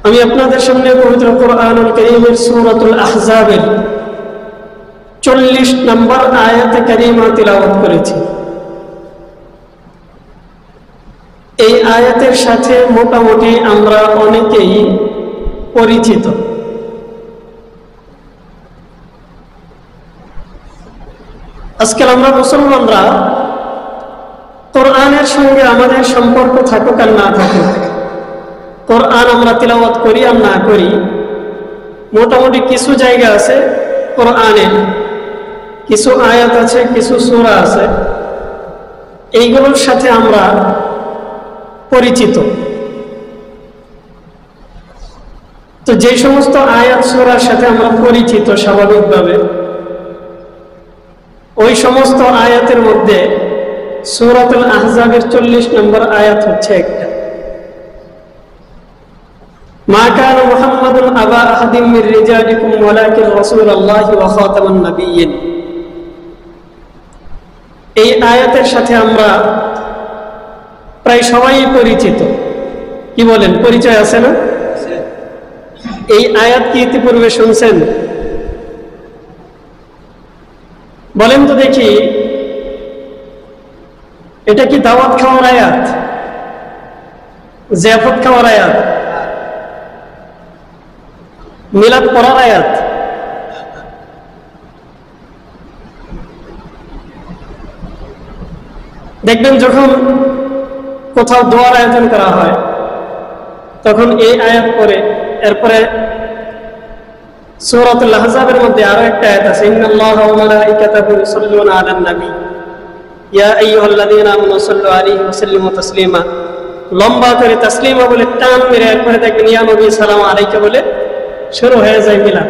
আমি আপনাদের সামনে পবিত্র কোরআনুল কারীমের সূরাতুল আহজাবের 40 নম্বর আয়াতে কারিমা তিলাওয়াত করেছি। এই আয়াতের সাথে মোটামুটি আমরা অনেকেই পরিচিত। আজকাল আমরা মুসলমানরা কোরআনের সঙ্গে আমাদের সম্পর্ক থাকুক আর না থাকুক, কোরআন আমরা তিলাওয়াত করি আর না করি, মোটামুটি কিছু জায়গা আছে কোরআনে, কিছু আয়াত আছে, কিছু সূরা আছে, এইগুলোর সাথে আমরা পরিচিত। তো যে সমস্ত আয়াত সূরার সাথে আমরা পরিচিত স্বাভাবিকভাবে, ওই সমস্ত আয়াতের মধ্যে সূরাতুল আহজাবের 40 নম্বর আয়াত হচ্ছে একটা। মা কানা মুহাম্মাদুন আবা আহাদিম মির রিজালিকুম ওয়ালাকিন রাসূলুল্লাহি ওয়া খাতামান নাবিয়্যিন। এই আয়াতের সাথে আমরা প্রায় সবাই পরিচিত। কি বলেন, পরিচয় আছে না? এই আয়াত কি ইতিপূর্বে শুনছেন? বলেন তো দেখি, এটা কি দাওয়াত খাওয়ার আয়াত, জিয়াফত খাওয়ার আয়াত, মিলাদ পড়ার আয়াত? দেখবেন যখন কোথাও দোয়ার আয়োজন করা হয় তখন এই আয়াত পড়ে, এরপরে সূরাতুল আহজাবের মধ্যে আরো একটা আয়াত আছে, ইন্নাল্লাহা ওয়া মালাইকাতাহু ইউসাল্লুনা আলান নবী ইয়া আইয়ুহাল্লাযীনা আমানু সাল্লু আলাইহি ওয়া সাল্লিমু তাসলিমা। লম্বা করে তাসলিমা বলে টান মেরে এরপরে দেখবেন ইয়া নবী সালাম আলাইকা বলে শুরু হয়ে যায় মিলাদ।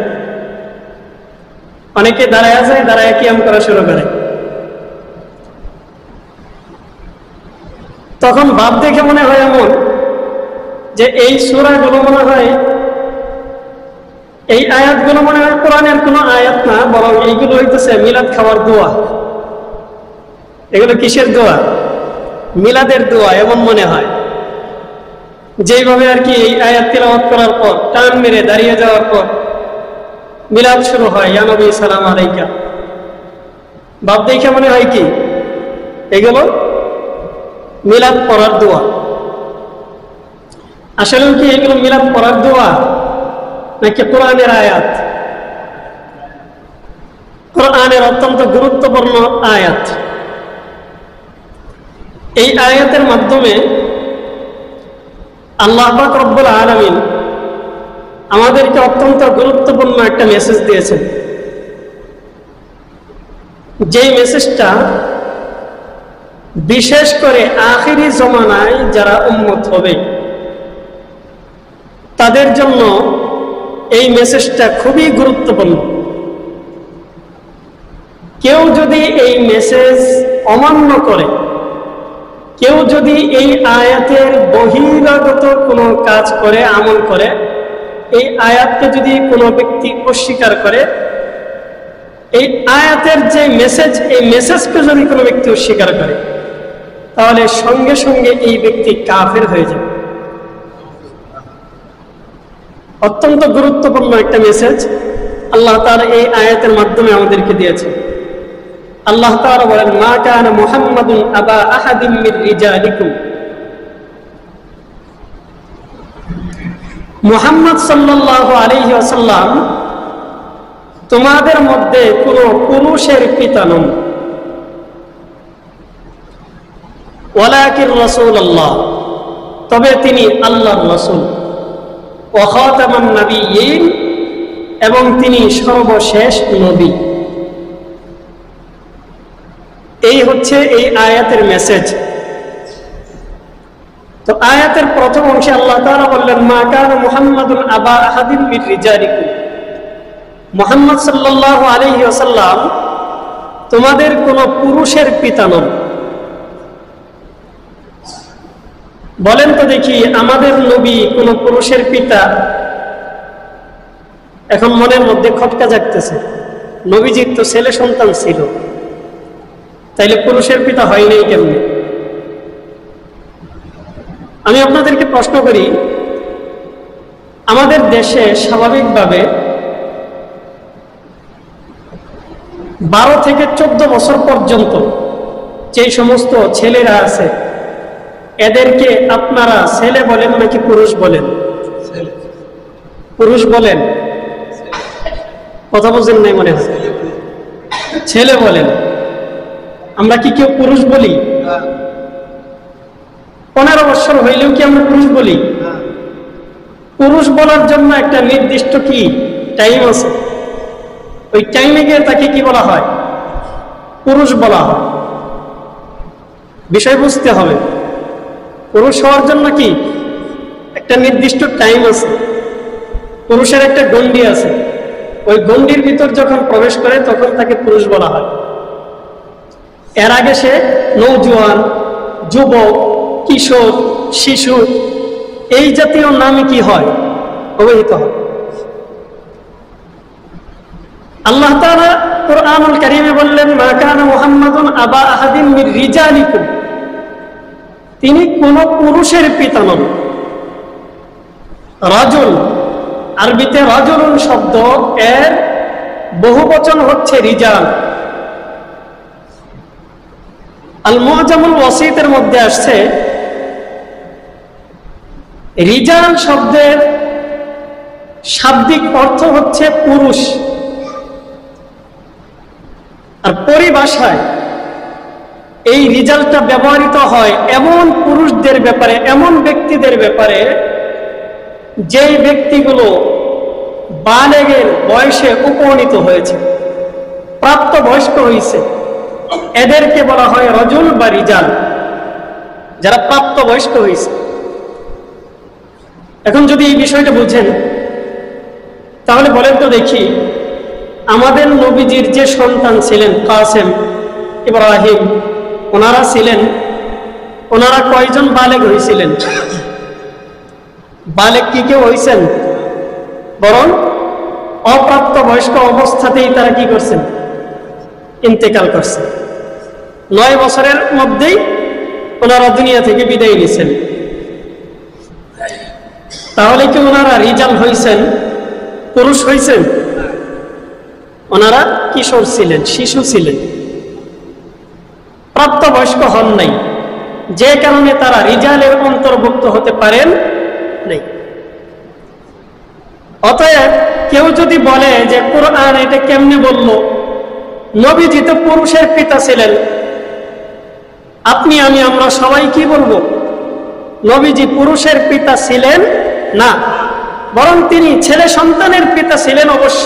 অনেকে দাঁড়ায় যায়, দাঁড়ায় কিয়াম করা শুরু করে। তখন ভাব দেখে মনে হয় এমন যে এই সূরাগুলো মনে হয়, এই আয়াতগুলো মনে হয় কোরআনের কোনো আয়াত না, বরং এইগুলো হইতেছে মিলাদ খাওয়ার দোয়া। এগুলো কিসের দোয়া? মিলাদের দোয়া, এমন মনে হয়। যেইভাবে আর কি এই আয়াত তিলাওয়াত করার পর টান মেরে দাঁড়িয়ে যাওয়ার পর মিলাদ শুরু হয়, ইয়া নবী সালাম আলাইকা। ভাব দেখে মনে হয় কি এগুলো মিলাদ পড়ার দোয়া। আসলে কি এগুলো মিলাদ পড়ার দোয়া নাকি কোরআনের আয়াত? কোরআনের অত্যন্ত গুরুত্বপূর্ণ আয়াত। এই আয়াতের মাধ্যমে আল্লাহ পাক রব্বুল আলামিন আমাদেরকে অত্যন্ত গুরুত্বপূর্ণ একটা মেসেজ দিয়েছেন, যেই মেসেজটা বিশেষ করে আখিরি জমানায় যারা উম্মত হবে তাদের জন্য এই মেসেজটা খুবই গুরুত্বপূর্ণ। কেউ যদি এই মেসেজ অমান্য করে, কেউ যদি এই আয়াতের বহিরাগত কোনো কাজ করে, আমল করে, এই আয়াতকে যদি কোনো ব্যক্তি অস্বীকার করে, এই আয়াতের যে মেসেজ, এই মেসেজকে যদি কোনো ব্যক্তি অস্বীকার করে, তাহলে সঙ্গে সঙ্গে এই ব্যক্তি কাফের হয়ে যাবে। অত্যন্ত গুরুত্বপূর্ণ একটা মেসেজ আল্লাহ তাআলা এই আয়াতের মাধ্যমে আমাদেরকে দিয়েছেন। আল্লাহ তাআলা বলেন, মা কানা মুহাম্মাদুন আবা আহাদিম মির রিজালিকুম। মুহাম্মদ সাল্লাল্লাহু আলাইহি ওয়াসাল্লাম তোমাদের মধ্যে কোনো পুরুষের পিতা নন, ওয়ালাকিন রাসূলুল্লাহ, তবে তিনি আল্লাহর রাসূল, ওয়া খাতামান নাবিয়্যিন, এবং তিনি সর্বশেষ নবী। এই হচ্ছে এই আয়াতের মেসেজ। তো আয়াতের প্রথম অংশে আল্লাহ তাআলা বললেন, মা কানা মুহাম্মাদুন আবা আহাদিন মির রিজালিকুম। মুহাম্মদ সাল্লাল্লাহু আলাইহি ওয়াসাল্লাম তোমাদের কোন পুরুষের পিতা নন। বলেন তো দেখি, আমাদের নবী কোন পুরুষের পিতা? এখন মনের মধ্যে খটকা জাগতেছে, নবীজির তো ছেলে সন্তান ছিল, তাইলে পুরুষের পিতা হয় নাই কেমনে? আমি আপনাদেরকে প্রশ্ন করি, আমাদের দেশে স্বাভাবিকভাবে 12 থেকে 14 বছর পর্যন্ত যে সমস্ত ছেলেরা আছে এদেরকে আপনারা ছেলে বলেন নাকি পুরুষ বলেন? পুরুষ বলেন? কথা বুঝেন নাই মনে হয়। ছেলে বলেন। আমরা কি কেউ পুরুষ বলি? 15 বছর হইলেও কি আমরা পুরুষ বলি? পুরুষ বলার জন্য একটা নির্দিষ্ট কি টাইম আছে, ওই টাইমে গিয়ে তাকে কি বলা হয়? পুরুষ বলা হয়। বিষয় বুঝতে হবে, পুরুষ হওয়ার জন্য কি একটা নির্দিষ্ট টাইম আছে, পুরুষের একটা গণ্ডি আছে, ওই গণ্ডির ভিতর যখন প্রবেশ করে তখন তাকে পুরুষ বলা হয়। এর আগে সে নৌজওয়ান, যুবক, কিশোর, শিশু এই জাতীয় নামে কি হয়? অবহিত হয়। আল্লাহ তাআলা কুরআনুল কারীমে বললেন, মা কানা মুহাম্মাদুন আবা আহাদিন মির রিজালিকুম, তিনি কোন পুরুষের পিতা নন। রাজুল, আরবিতে রাজুলুন শব্দ এর বহুবচন হচ্ছে রিজাল। আল মুআজামুল ওয়াসিতের মধ্যে আসছে রিজাল শব্দের শাব্দিক অর্থ হচ্ছে পুরুষ, আর পরিভাষায় এই রিজালটা ব্যবহৃত হয় এমন পুরুষদের ব্যাপারে, এমন ব্যক্তিদের ব্যাপারে যেই ব্যক্তিগুলো বালেগের বয়সে উপনীত হয়েছে, প্রাপ্ত বয়স্ক হয়েছে, এদেরকে বলা হয় রজুল বা রিজাল, যারা প্রাপ্ত বয়স্ক হয়েছে। এখন যদি এই বিষয়টা বুঝেন তাহলে বলেন তো দেখি, আমাদের নবীজির যে সন্তান ছিলেন কাসেম, ইব্রাহিম, ওনারা ছিলেন, ওনারা কয়জন বালেগ হয়েছিলেন? বালেগ কি কেউ হয়েছেন? বরং অপ্রাপ্ত বয়স্ক অবস্থাতেই তারা কি করছেন? ইন্তেকাল করছেন। 9 বছরের মধ্যেই ওনারা দুনিয়া থেকে বিদায় নিয়েছেন। তাহলে কি ওনারা রিজাল হয়েছেন, পুরুষ হয়েছেন? ওনারা কিশোর ছিলেন, শিশু ছিলেন, প্রাপ্তবয়স্ক হন নাই, যে কারণে তারা রিজালের অন্তর্ভুক্ত হতে পারেন নাই। অতএব কেউ যদি বলে যে কোরআন এটা কেমনে বলল, নবীজি তো পুরুষের পিতা ছিলেন, আপনি আমি আমরা সবাই কি বলবো? নবীজি পুরুষের পিতা ছিলেন না, বরং তিনি ছেলে সন্তানের পিতা ছিলেন অবশ্য,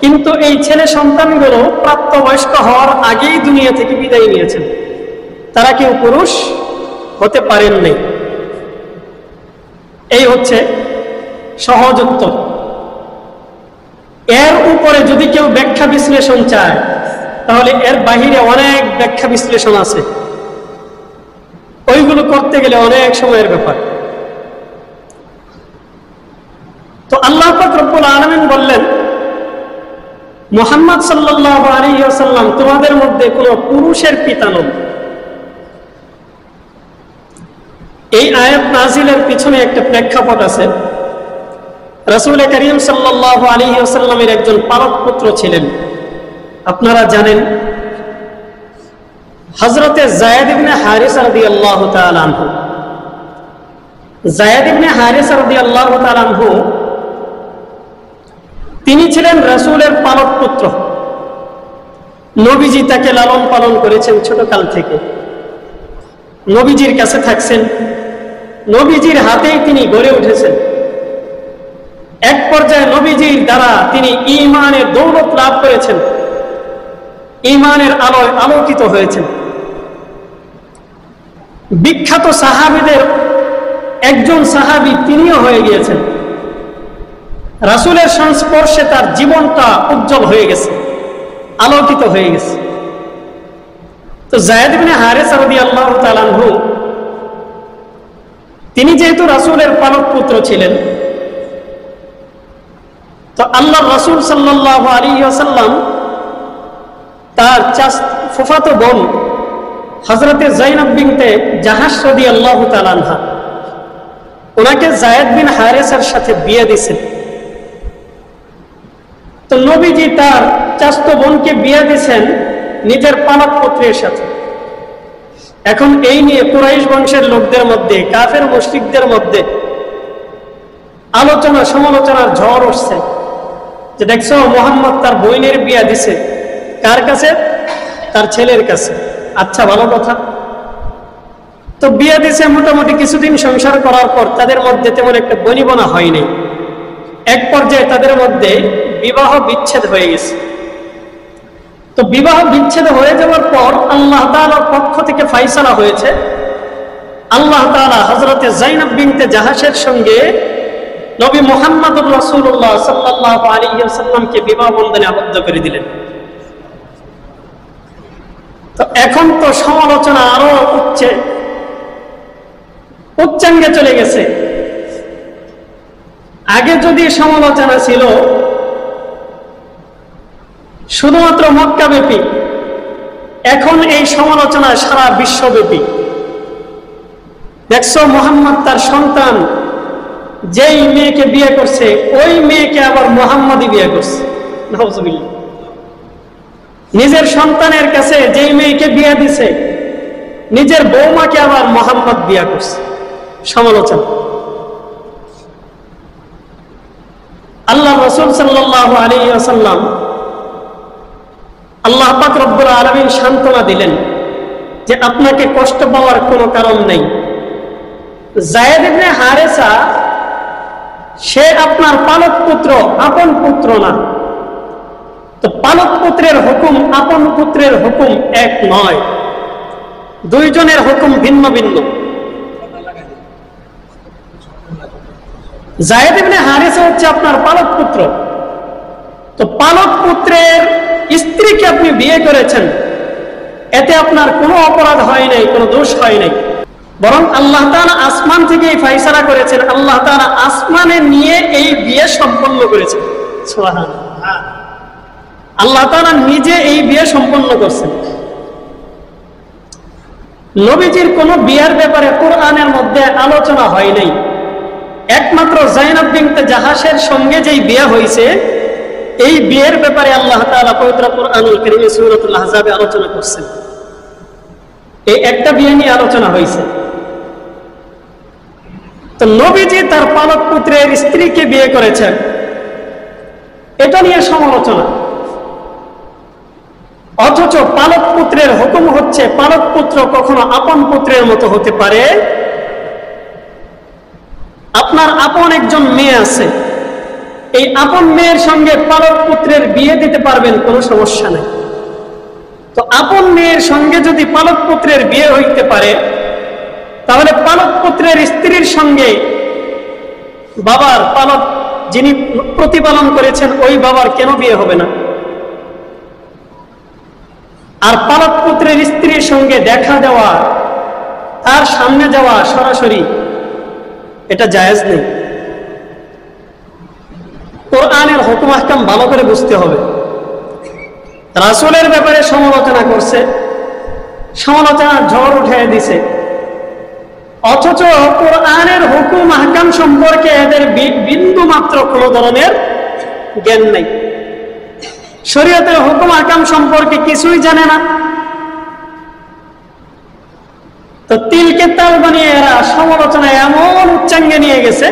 কিন্তু এই ছেলে সন্তানগুলো প্রাপ্তবয়স্ক হওয়ার আগেই দুনিয়া থেকে বিদায় নিয়েছেন, তারা কেউ পুরুষ হতে পারেন নাই। এই হচ্ছে সহজ উত্তর। এর উপরে যদি কেউ ব্যাখ্যা বিশ্লেষণ চায় তাহলে এর বাহিরে অনেক ব্যাখ্যা বিশ্লেষণ আছে, ওইগুলো করতে গেলে অনেক সময়ের ব্যাপার। তো আল্লাহ পাক রব্বুল আলামিন বললেন, মুহাম্মদ সাল্লাল্লাহু আলাইহি ওয়াসাল্লাম তোমাদের মধ্যে কোন পুরুষের পিতা নন। এই আয়াত নাজিলের পিছনে একটা প্রেক্ষাপট আছে। রাসূল করিম সাল্লাল্লাহু আলাইহি ওয়াসাল্লামের একজন পালক পুত্র ছিলেন, আপনারা জানেন, হযরতে যায়েদ ইবনে হারিসা রাদিয়াল্লাহু তাআলা আনহু। যায়েদ ইবনে হারিসা রাদিয়াল্লাহু তাআলা আনহু তিনি ছিলেন রাসূলের পালক পুত্র। নবীজি তাকে লালন পালন করেছেন ছোটকাল থেকে, নবীজির কাছে থাকছেন, নবীজির হাতেই তিনি গড়ে উঠেছেন। এক পর্যায়ে নবীজির দ্বারা তিনি ঈমানের দৌলত লাভ করেছেন, ঈমানের আলোয় আলোকিত হয়েছেন। বিখ্যাত সাহাবীদের একজন সাহাবী তিনিও হয়ে গিয়েছেন। রাসূলের সংস্পর্শে তার জীবনটা উজ্জ্বল হয়ে গেছে, আলোকিত হয়ে গেছে। তো যায়েদ ইবনে হারিসা রাদিয়াল্লাহু তাআলা আনহু তিনি যেহেতু রাসূলের পালক পুত্র ছিলেন, তো আল্লাহর রাসূল সাল্লাল্লাহু আলাইহি ওয়াসাল্লাম তার ফুফাতো বোন হযরতে যায়নাব বিনতে জাহাশ রাদিয়াল্লাহু তাআলা আনহা, ওনাকে যায়েদ বিন হারেসার সাথে বিয়ে দিয়েছেন। তো নবীজি তার চাচাতো বোনকে বিয়ে দিয়েছেন নিজের পালক পুত্রের সাথে। এখন এই নিয়ে কুরাইশ বংশের লোকদের মধ্যে, কাফের মুশরিকদের মধ্যে আলোচনা সমালোচনার ঝড় উঠছে যে দেখছো মুহাম্মদ তার বোনের বিয়ে দিছে কার কাছে? তার ছেলের কাছে। আচ্ছা, ভালো কথা। তো বিয়ে দিছে, মোটামুটি কিছুদিন সংসার করার পর তাদের মধ্যে তেমন একটা বনিবনা হয়নি। এক পর্যায়ে তাদের মধ্যে বিবাহ বিচ্ছেদ হয়ে গেছে। তো বিবাহ বিচ্ছেদ হয়ে যাওয়ার পর আল্লাহ তাআলার পক্ষ থেকে ফায়সালা হয়েছে, আল্লাহ তাআলা হযরতে যায়েনব বিনতে জাহাশের সঙ্গে নবী মুহাম্মদুর রাসূলুল্লাহ সাল্লাল্লাহু আলাইহি ওয়াসাল্লামকে বিবাহ বন্ধনে আবদ্ধ করে দিলেন। তো এখন তো সমালোচনা আরো উচ্চাঙ্গে চলে গেছে। আগে যদি সমালোচনা ছিল শুধুমাত্র মক্কাব্যাপী, এখন এই সমালোচনা সারা বিশ্বব্যাপী। দেখছো মুহাম্মদ তার সন্তান যেই মেয়েকে বিয়ে করছে ওই মেয়েকে আবার মুহাম্মদই বিয়ে করছে। নাউজুবিল্লাহ। নিজের সন্তানের কাছে যেই মেয়েকে বিয়ে দিছে নিজের বৌমাকে আবার মুহাম্মদ বিয়ে করছে। সমালোচনা। আল্লাহ রাসূল সাল্লাল্লাহু আলাইহি ওয়াসাল্লাম, আল্লাহ পাক রব্বুল আলামিন সান্ত্বনা দিলেন যে আপনাকে কষ্ট পাওয়ার কোনো কারণ নেই। যায়েদ ইবনে হারেসা সে আপনার পালক পুত্র, আপন পুত্র না। তো পালক পুত্রের হুকুম আপন পুত্রের হুকুম এক নয়, দুইজনের হুকুম ভিন্ন ভিন্ন। যায়েদ ইবনে হারেসা হচ্ছে আপনার পালক পুত্র। তো পালক পুত্রের স্ত্রীকে আপনি বিয়ে করেছেন, এতে আপনার কোনো অপরাধ হয় নাই, কোনো দোষ হয় নাই। বরং আল্লাহ তাআলা আসমান থেকে এই ফয়সালা করেছেন, আল্লাহ তাআলা আসমানে নিয়ে এই বিয়ে সম্পন্ন করেছেন। সুবহানাল্লাহ। আল্লাহ তাআলা নিজে এই বিয়ে সম্পন্ন করছেন। নবীজির কোনো বিয়ের ব্যাপারে কোরআনের মধ্যে আলোচনা হয় নাই। একমাত্র যায়েনব বিনতে জাহাশের সঙ্গে যেই বিয়ে হয়েছে এই বিয়ের ব্যাপারে আল্লাহ তাআলা পবিত্র কুরআনুল কারীমে সূরাতুল আহজাবে আলোচনা করছেন। এই একটা বিয়ে নিয়ে আলোচনা হয়েছে। তো নবীজি তার পালক পুত্রের স্ত্রীকে বিয়ে করেছেন, এটা নিয়ে সমালোচনা। অথচ পালক পুত্রের হুকুম হচ্ছে পালক পুত্র কখনো আপন পুত্রের মতো হতে পারে। আপনার আপন একজন মেয়ে আছে, এই আপন মেয়ের সঙ্গে পালক পুত্রের বিয়ে দিতে পারবেন, কোনো সমস্যা নেই। তো আপন মেয়ের সঙ্গে যদি পালক পুত্রের বিয়ে হইতে পারে, তাহলে পালক পুত্রের স্ত্রীর সঙ্গে বাবার পালক যিনি প্রতিপালন করেছেন ওই বাবার কেন বিয়ে হবে না? আর পালক পুত্রের স্ত্রীর সঙ্গে দেখা দেওয়া, তার সামনে যাওয়া সরাসরি, এটা জায়েজ নেই। কোরআনের হুকুম আহকাম ভালো করে বুঝতে হবে। রাসূলের ব্যাপারে সমালোচনা করছে, সমালোচনার ঝড় উঠিয়ে দিছে, অথচ কোরআনের হুকুম আহকাম সম্পর্কে এদের বিন্দু মাত্র কোনো ধরনের জ্ঞান নেই। শরীয়তের হুকুম আহকাম সম্পর্কে কিছুই জানে না। তো তিলকে তাল বানিয়ে এরা সমালোচনা এমন উচ্চাঙ্গে নিয়ে গেছে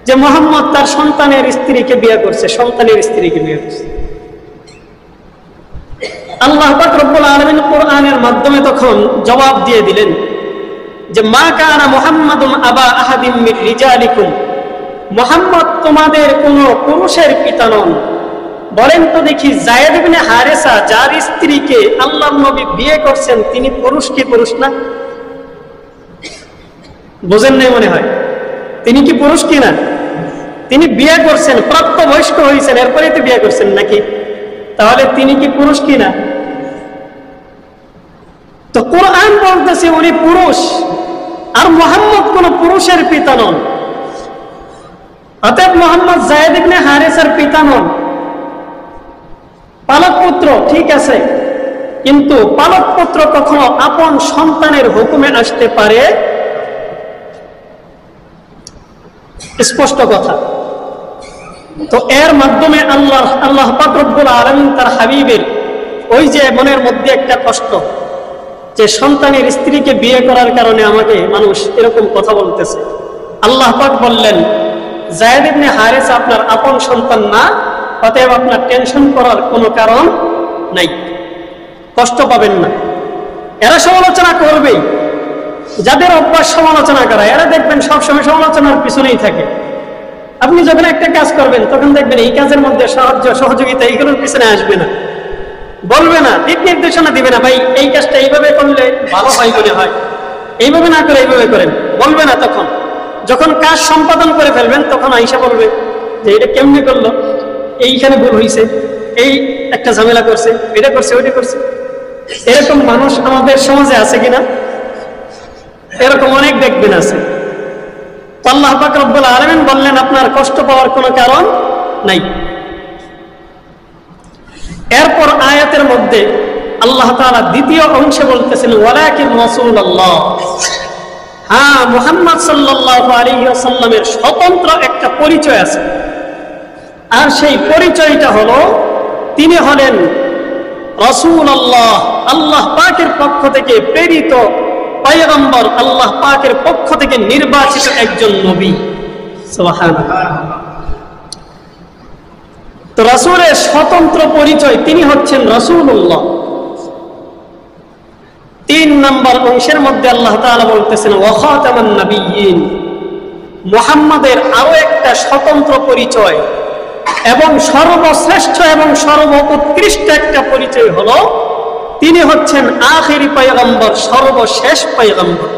যে মুহাম্মদ তার সন্তানের স্ত্রীকে বিয়ে করছে, সন্তানের স্ত্রীকে বিয়ে করছে। আল্লাহ পাক রব্বুল আলামিন কোরআনের মাধ্যমে তখন জবাব দিয়ে দিলেন যে মা কানা মুহাম্মাদুন আবা আহাদিম মির রিজালিকুম, মুহাম্মদ তোমাদের কোনো পুরুষের পিতা নন। বলেন তো দেখি, যায়েদ ইবনে হারেসা যার স্ত্রীকে আল্লাহর নবী বিয়ে করছেন তিনি পুরুষ কি পুরুষ না? বোঝেন নাই মনে হয়। তিনি কি পুরুষ কি না? তিনি বিয়ে করছেন, প্রাপ্তবয়স্ক হয়েছেন, এরপরে তো বিয়ে করছেন নাকি? তাহলে তিনি কি পুরুষ কি না? তো কোরআন বলতেছে উনি পুরুষ, আর মুহাম্মদ কোন পুরুষের পিতা নন। অতএব মুহাম্মদ যায়েদ ইবনে হারেসার পিতা নন, পালক পুত্র ঠিক আছে, কিন্তু পালক পুত্র কখনো আপন সন্তানের হুকুমে আসতে পারে স্পষ্ট কথা। তো এর মাধ্যমে আল্লাহ পাক রব্বুল আলামিন তার হাবিবের ওই যে মনের মধ্যে একটা কষ্ট যে সন্তানের স্ত্রীকে বিয়ে করার কারণে আমাকে মানুষ এরকম কথা বলতেছে, আল্লাহ পাক বললেন যায়েদ ইবনে হারেসা আপনার আপন সন্তান না, অতএব আপনার টেনশন করার কোনো কারণ নাই, কষ্ট পাবেন না। এরা সমালোচনা করবেই, যাদের অভ্যাস সমালোচনা করা, এরা দেখবেন সবসময় সমালোচনার পিছনেই থাকে। আপনি যখন একটা কাজ করবেন তখন দেখবেন এই কাজের মধ্যে সহযোগিতা এইগুলোর পিছনে আসবে না, বলবে না, দিক নির্দেশনা দিবে না, ভাই এই কাজটা এইভাবে করলে ভালো হয় মনে হয়, এইভাবে না করে এইভাবে করেন, বলবে না। তখন যখন কাজ সম্পাদন করে ফেলবেন তখন আইসা বলবে যে এটা কেমনে করলো, এইখানে ভুল হয়েছে, এই একটা ঝামেলা করছে, এটা করছে, ওইটা করছে। এরকম মানুষ আমাদের সমাজে আছে কিনা? এরকম অনেক দেখবেন আছে। আল্লাহ পাক রব্বুল আলামিন বললেন আপনার কষ্ট পাওয়ার কোনো কারণ নাই। এরপর আয়াতের মধ্যে আল্লাহ তাআলা দ্বিতীয় অংশে বলতেছেন ওয়ালাকিন রাসূলুল্লাহ, হ্যাঁ মুহাম্মদ সাল্লাল্লাহু আলাইহি ওয়াসাল্লামের স্বতন্ত্র একটা পরিচয় আছে, আর সেই পরিচয়টা হলো তিনি হলেন রাসূলুল্লাহ, আল্লাহ পাকের পক্ষ থেকে প্রেরিত পয়গম্বর, আল্লাহ পাকের পক্ষ থেকে নির্বাচিত একজন নবী। সুবহানাল্লাহ। তো রাসূলের স্বতন্ত্র পরিচয়, তিনি হচ্ছেন রাসূলুল্লাহ। 3 নম্বর অংশের মধ্যে আল্লাহ তাআলা বলতেছেন ওয়া খাতামান নাবিয়্যিন, মুহাম্মাদের আরো একটা স্বতন্ত্র পরিচয় এবং সর্বশ্রেষ্ঠ এবং সর্বোৎকৃষ্ট একটা পরিচয় হলো তিনি হচ্ছেন আখিরি পয়গম্বর, সর্বশেষ পয়গম্বর।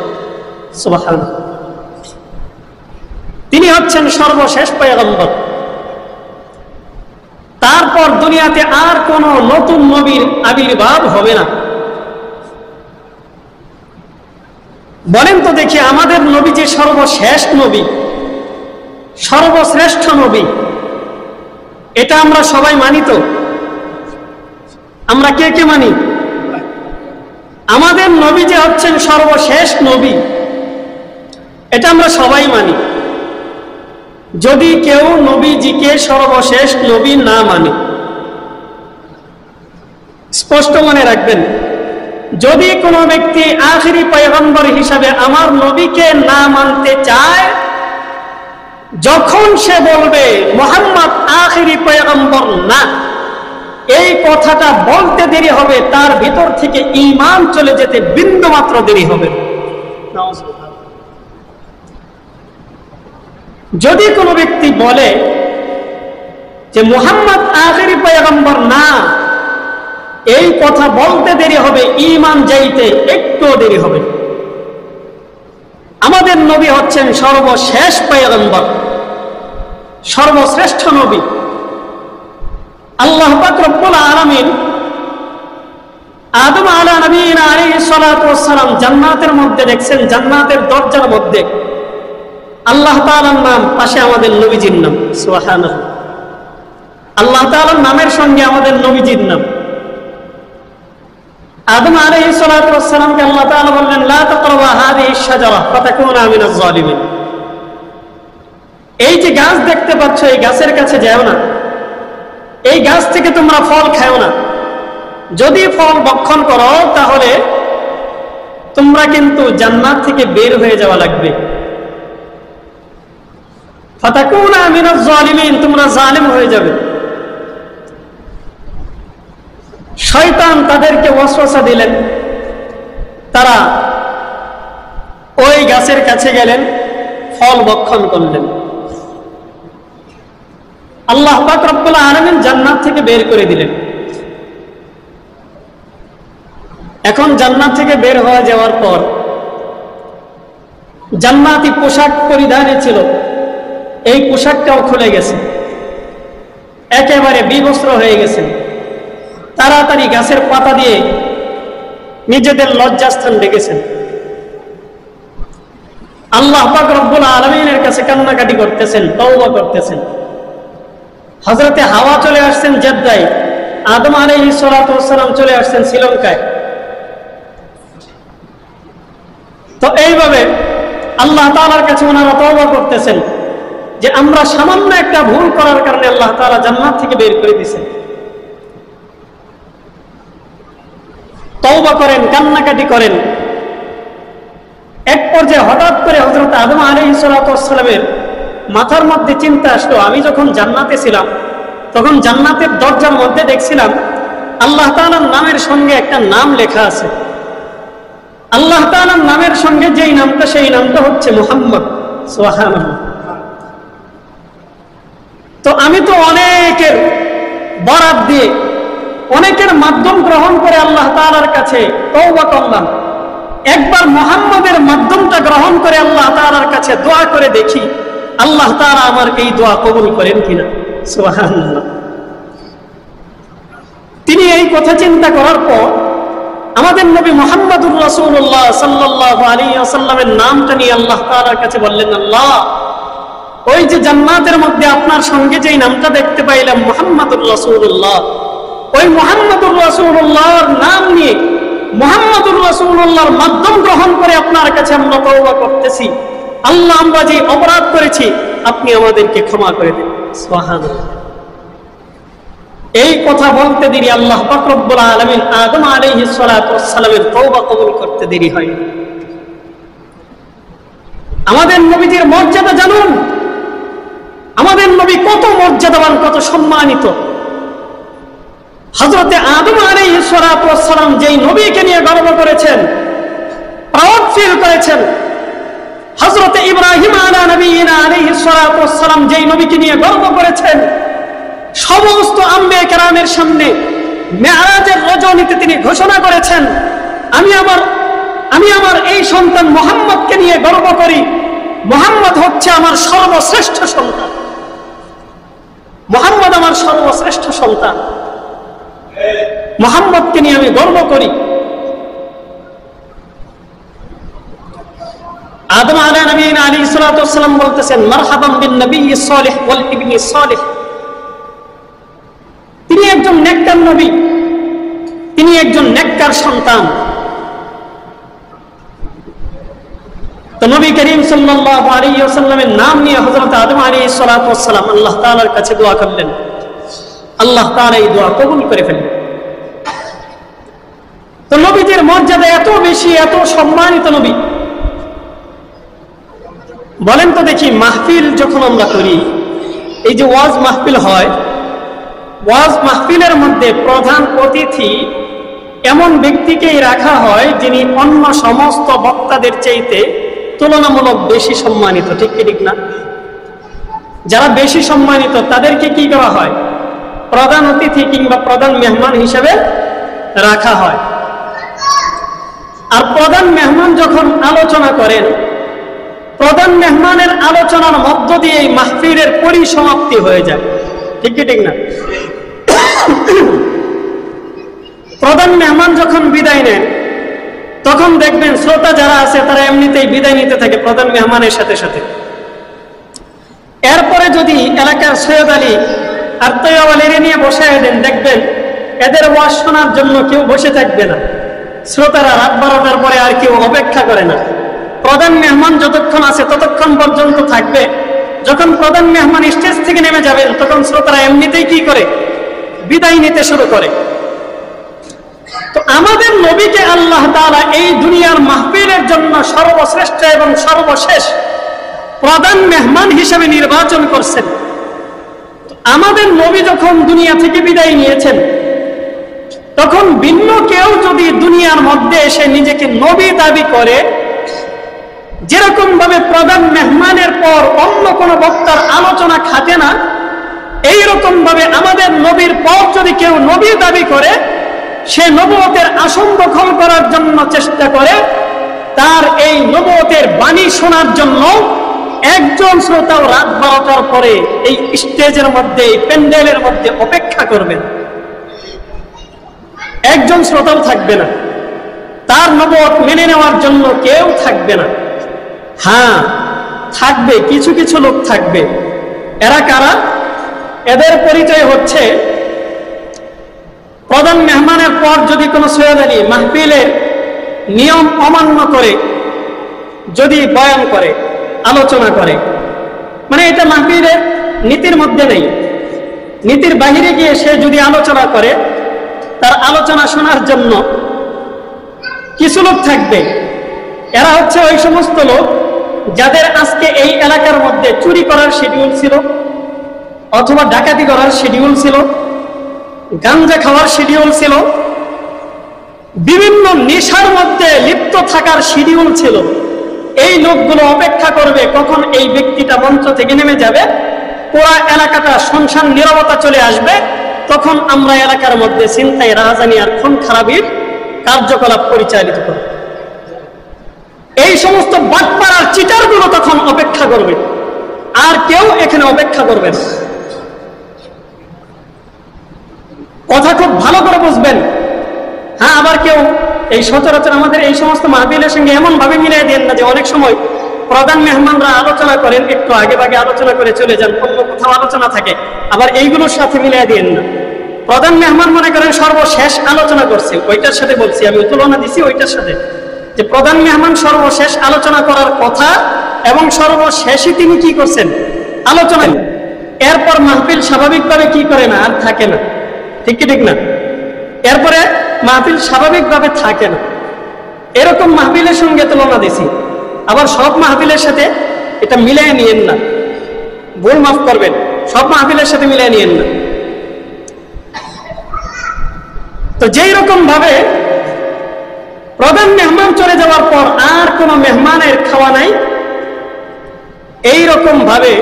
সুবহানাল্লাহ। তিনি হচ্ছেন সর্বশেষ পয়গম্বর। তারপর দুনিয়াতে আর কোন নতুন নবীর আবির্ভাব হবে না। বলেন তো দেখি, আমাদের নবী যে সর্বশেষ নবী, সর্বশ্রেষ্ঠ নবী, এটা আমরা সবাই মানি তো? আমরা কে কে মানি? আমাদের নবী যে হচ্ছেন সর্বশেষ নবী, এটা আমরা সবাই মানি। যদি কেউ নবীজিকে সর্বশেষ নবী না মানে, স্পষ্ট মনে রাখবেন, যদি কোনো ব্যক্তি আখিরি পয়গম্বর হিসাবে আমার নবীকে না মানতে চায়, যখন সে বলবে মুহাম্মদ আখিরি পয়গম্বর না, এই কথাটা বলতে দেরি হবে, তার ভিতর থেকে ঈমান চলে যেতে বিন্দু মাত্র দেরি হবে। যদি কোনো ব্যক্তি বলে যে মুহাম্মদ আখিরি পয়গম্বর না, এই কথা বলতে দেরি হবে, ঈমান যাইতে একটু দেরি হবে। আমাদের নবী হচ্ছেন সর্বশেষ পয়গম্বর, সর্বশ্রেষ্ঠ নবী। আল্লাহ পাক রব্বুল আলামিন আদম আলাইহিস সালাতু ওয়াস সালাম জান্নাতের মধ্যে দেখছেন, জান্নাতের দরজার মধ্যে আল্লাহ তাআলার নাম, পাশে আমাদের নবীজির নাম। সুবহানাল্লাহ। আল্লাহ তাআলার নামের সঙ্গে আমাদের নবীজির নাম। আদম আলাইহিস সালাতু ওয়াস সালামকে আল্লাহ তাআলা বললেন লা তাকরাবা হাযিহিশ শাজারা ফাতাকুনা মিনাজ জালিমিন, এই যে গাছ দেখতে পাচ্ছ, এই গাছের কাছে যাও না, এই গাছ থেকে তোমরা ফল খাও না, যদি ফল ভক্ষণ করো তাহলে তোমরা কিন্তু জান্নাত থেকে বের হয়ে যাওয়া লাগবে। ফাতাকুনা মিনাজ জালিমিন, তোমরা জালিম হয়ে যাবে। শয়তান তাদেরকে ওয়াসওয়াসা দিলেন, তারা ওই গাছের কাছে গেলেন, ফল ভক্ষণ করলেন। আল্লাহ পাক রব্বুল আলামিন জান্নাত থেকে বের করে দিলেন। এখন জান্নাত থেকে বের হয়ে যাওয়ার পর জান্নাতি পোশাক পরিধানে ছিল, এই পোশাকটাও খুলে গেছে, একেবারে বিবস্ত্র হয়ে গেছে। তাড়াতাড়ি গাছের পাতা দিয়ে নিজেদের লজ্জাস্থান ঢেকেছেন। আল্লাহ পাক রব্বুল আলামিনের কাছে কান্নাকাটি করতেছেন, তওবা করতেছেন। হযরতে হাওয়া চলে আসছেন জেদ্দায়, আদম আলাইহিস সালাতু ওয়াস সালাম চলে আসছেন শ্রীলঙ্কায়। তো এইভাবে আল্লাহ তাআলার কাছে ওনারা তওবা করতেছেন। যে আমরা সামান্য একটা ভুল করার কারণে আল্লাহ তাআলা জান্নাত থেকে বের করে দিয়েছেন। তওবা করেন, কান্নাকাটি করেন। এক পর্যায়ে হঠাৎ করে হযরত আদম আলাইহিস সালাতু ওয়াস সালামের মাথার মধ্যে চিন্তা আসলো, আমি যখন জান্নাতে ছিলাম তখন জান্নাতের দরজার মধ্যে দেখছিলাম আল্লাহ তাআলার নামের সঙ্গে একটা নাম লেখা আছে। আল্লাহ তাআলার নামের সঙ্গে যেই নামটা, সেই নামটা হচ্ছে মুহাম্মদ। সুবহানাল্লাহ। তো আমি তো অনেকের বরাত দিয়ে, অনেকের মাধ্যম গ্রহণ করে আল্লাহ তাআলার কাছে তওবা করলাম। একবার মুহাম্মদের মাধ্যমটা গ্রহণ করে আল্লাহ তাআলার কাছে দোয়া করে দেখি আল্লাহ তাআলা আমার এই দোয়া কবুল করেন কিনা। সুবহানাল্লাহ। তিনি এই কথা চিন্তা করার পর আমাদের নবী মুহাম্মদুর রাসূলুল্লাহ সাল্লাল্লাহু আলাইহি ওয়াসাল্লামের নামটা নিয়ে আল্লাহ তাআলার কাছে বললেন, আল্লাহ, ওই যে জান্নাতের মধ্যে আপনার সঙ্গে যেই নামটা দেখতে পাইলাম মুহাম্মদুর রাসূলুল্লাহ, ওই মুহাম্মদুর রাসূলুল্লাহর নাম নিয়ে, মুহাম্মদুর রাসূলুল্লাহর মাধ্যম গ্রহণ করে আপনার কাছে আমরা তওবা করতেছি। আল্লাহ, আমরা যে অপরাধ করেছি আপনি আমাদেরকে ক্ষমা করে দিন। সুবহানাল্লাহ। এই কথা বলতে দেরি আল্লাহ পাক রব্বুল আলামিন আদম আলাইহিস সালাতু ওয়াস সালামের তওবা কবুল করতে দেরি হয়। আমাদের নবীজির মর্যাদা জানুন। আমাদের নবী কত মর্যাদাবান, কত সম্মানিত। হযরতে আদম আলাইহিস সালাতু ওয়াস সালাম যেই নবীকে নিয়ে গর্ব করেছেন, প্রাউড ফিল করেছেন। হযরতে ইব্রাহিম আলাইহিস সালাতু ওয়াস সালাম যেই নবীকে নিয়ে গর্ব করেছেন, সমস্ত আম্বিয়া কেরামের সামনে মেরাজের রজনীতে তিনি ঘোষণা করেছেন, আমি আমার এই সন্তান মুহাম্মদকে নিয়ে গর্ব করি। মুহাম্মদ হচ্ছে আমার সর্বশ্রেষ্ঠ সন্তান। মুহাম্মদ আমার সর্বশ্রেষ্ঠ সন্তান। মুহাম্মদকে নিয়ে আমি গর্ব করি। আদম আলাইহিস সালাতু ওয়াস সালাম বলতেছেন, মারহাবান বিন নবিয়্যিস সালিহ ওয়াল ইবনিস সালিহ। তিনি একজন নেককার নবী, তিনি একজন নেককার সন্তান। তো নবী করিম সাল্লাল্লাহু আলাইহি ওয়াসাল্লামের নাম নিয়ে হযরত আদম আলাইহিস সালাতু ওয়াস সালাম আল্লাহ তাআলার কাছে দোয়া করলেন। আল্লাহ তাআলা এই দোয়া কবুল করে ফেললেন। তো নবীদের মর্যাদা এত বেশি, এত সম্মানিত নবী। বলেন তো দেখি, মাহফিল যখন আমরা করি, এই যে ওয়াজ মাহফিল হয়, ওয়াজ মাহফিলের মধ্যে প্রধান অতিথি এমন ব্যক্তিকেই রাখা হয় যিনি অন্য সমস্ত বক্তাদের চাইতে তুলনামূলক বেশি সম্মানিত। ঠিক কি ঠিক না? যারা বেশি সম্মানিত তাদেরকে কি করা হয়? প্রধান অতিথি কিংবা প্রধান মেহমান হিসেবে রাখা হয়। আর প্রধান মেহমান যখন আলোচনা করেন, প্রধান মেহমানের আলোচনার মধ্য দিয়ে এই মাহফিলের পরিসমাপ্তি হয়ে যায়। ঠিক কি ঠিক না? প্রধান মেহমান যখন বিদায় নেন, তখন দেখবেন শ্রোতা যারা আছে তারা এমনিতেই বিদায় নিতে থাকে প্রধান মেহমানের সাথে সাথে। এরপরে যদি এলাকার সৈয়দ আলী আর তৈয়ব আলীরে নিয়ে বসায় দেন, দেখবেন এদের ওয়াজ শোনার জন্য কেউ বসে থাকবে না। শ্রোতারা রাত 12টার পরে আর কেউ অপেক্ষা করে না। প্রধান মেহমান যতক্ষণ আছে ততক্ষণ পর্যন্ত থাকবে। যখন প্রধান মেহমান স্টেজ থেকে নেমে যাবেন, তখন শ্রোতারা এমনিতেই কি করে? বিদায় নিতে শুরু করে। তো আমাদের নবীকে আল্লাহ তাআলা এই দুনিয়ার মাহফিলের জন্য সর্বশ্রেষ্ঠ এবং সর্বশেষ প্রধান মেহমান হিসেবে নির্বাচন করছেন। আমাদের নবী যখন দুনিয়া থেকে বিদায় নিয়েছেন, তখন ভিন্ন কেউ যদি দুনিয়ার মধ্যে এসে নিজেকে নবী দাবি করে, যেরকম ভাবে প্রধান মেহমানের পর অন্য কোন বক্তার আলোচনা খাটে না, এইরকম ভাবে আমাদের নবীর পর যদি কেউ নবী দাবি করে, সে নবুয়তের আসন দখল করার জন্য চেষ্টা করে, তার এই নবুয়তের বাণী শোনার জন্য একজন শ্রোতাও রাত 12টার পরে এই স্টেজের মধ্যে, এই প্যান্ডেলের মধ্যে অপেক্ষা করবেন। একজন শ্রোতাও থাকবে না, তার নবুয়ত মেনে নেওয়ার জন্য কেউ থাকবে না। হ্যাঁ, থাকবে, কিছু কিছু লোক থাকবে। এরা কারা? এদের পরিচয় হচ্ছে, প্রধান মেহমানের পর যদি কোনো সৈয়দ আলী মাহফিলের নিয়ম অমান্য করে যদি বয়ান করে, আলোচনা করে, মানে এটা মাহফিলের নীতির মধ্যে নেই। নীতির বাহিরে গিয়ে সে যদি আলোচনা করে, তার আলোচনা শোনার জন্য কিছু লোক থাকবে। এরা হচ্ছে ওই সমস্ত লোক যাদের আজকে এই এলাকার মধ্যে চুরি করার শিডিউল ছিল, অথবা ডাকাতি করার শিডিউল ছিল, গাঞ্জা খাওয়ার শিডিউল ছিল, বিভিন্ন নেশার মধ্যে লিপ্ত থাকার শিডিউল ছিল। এই লোকগুলো অপেক্ষা করবে কখন এই ব্যক্তিটা মঞ্চ থেকে নেমে যাবে, পুরা এলাকাটা শুনশান নীরবতা চলে আসবে, তখন আমরা এলাকার মধ্যে ছিনতাই, রাহাজানি আর খুন খারাপির কার্যকলাপ পরিচালিত করব। এই সমস্ত বাটপাড়ার চিটারগুলো তখন অপেক্ষা করবে, আর কেউ এখানে অপেক্ষা করবে না। কথা খুব ভালো করে বুঝবেন। হ্যাঁ, আবার কেউ এই সচরাচর আমাদের এই সমস্ত মাহফিলের সঙ্গে এমন ভাবে মিলিয়ে দেন না যে অনেক সময় প্রধান মেহমানরা আলোচনা করেন, একটু আগে ভাগে আলোচনা করে চলে যান, অন্য কোথাও আলোচনা থাকে, আবার এইগুলোর সাথে মিলিয়ে দেন না। প্রধান মেহমান মনে করেন সর্বশেষ আলোচনা করছে, ওইটার সাথে বলছি আমি, তুলনা দিছি ওইটার সাথে, যে প্রধান মেহমান সর্বশেষ আলোচনা করার কথা এবং সর্বশেষই তিনি কি করছেন, আলোচনা। এরপর মাহফিল স্বাভাবিকভাবে কি করে না, আর থাকে না। ঠিক কি ঠিক না? এরপরে মাহফিল স্বাভাবিকভাবে থাকে না। এরকম মাহফিলের সঙ্গে তুলনা দিছি। আবার সব মাহফিলের সাথে এটা মিলিয়ে নিয়েন না, ভুল মাফ করবেন, সব মাহফিলের সাথে মিলিয়ে নিয়েন না। তো যেই রকম ভাবে প্রধান মেহমান চলে যাওয়ার পর আর কোন মেহমানের খাওয়া নাই, এই রকম ভাবে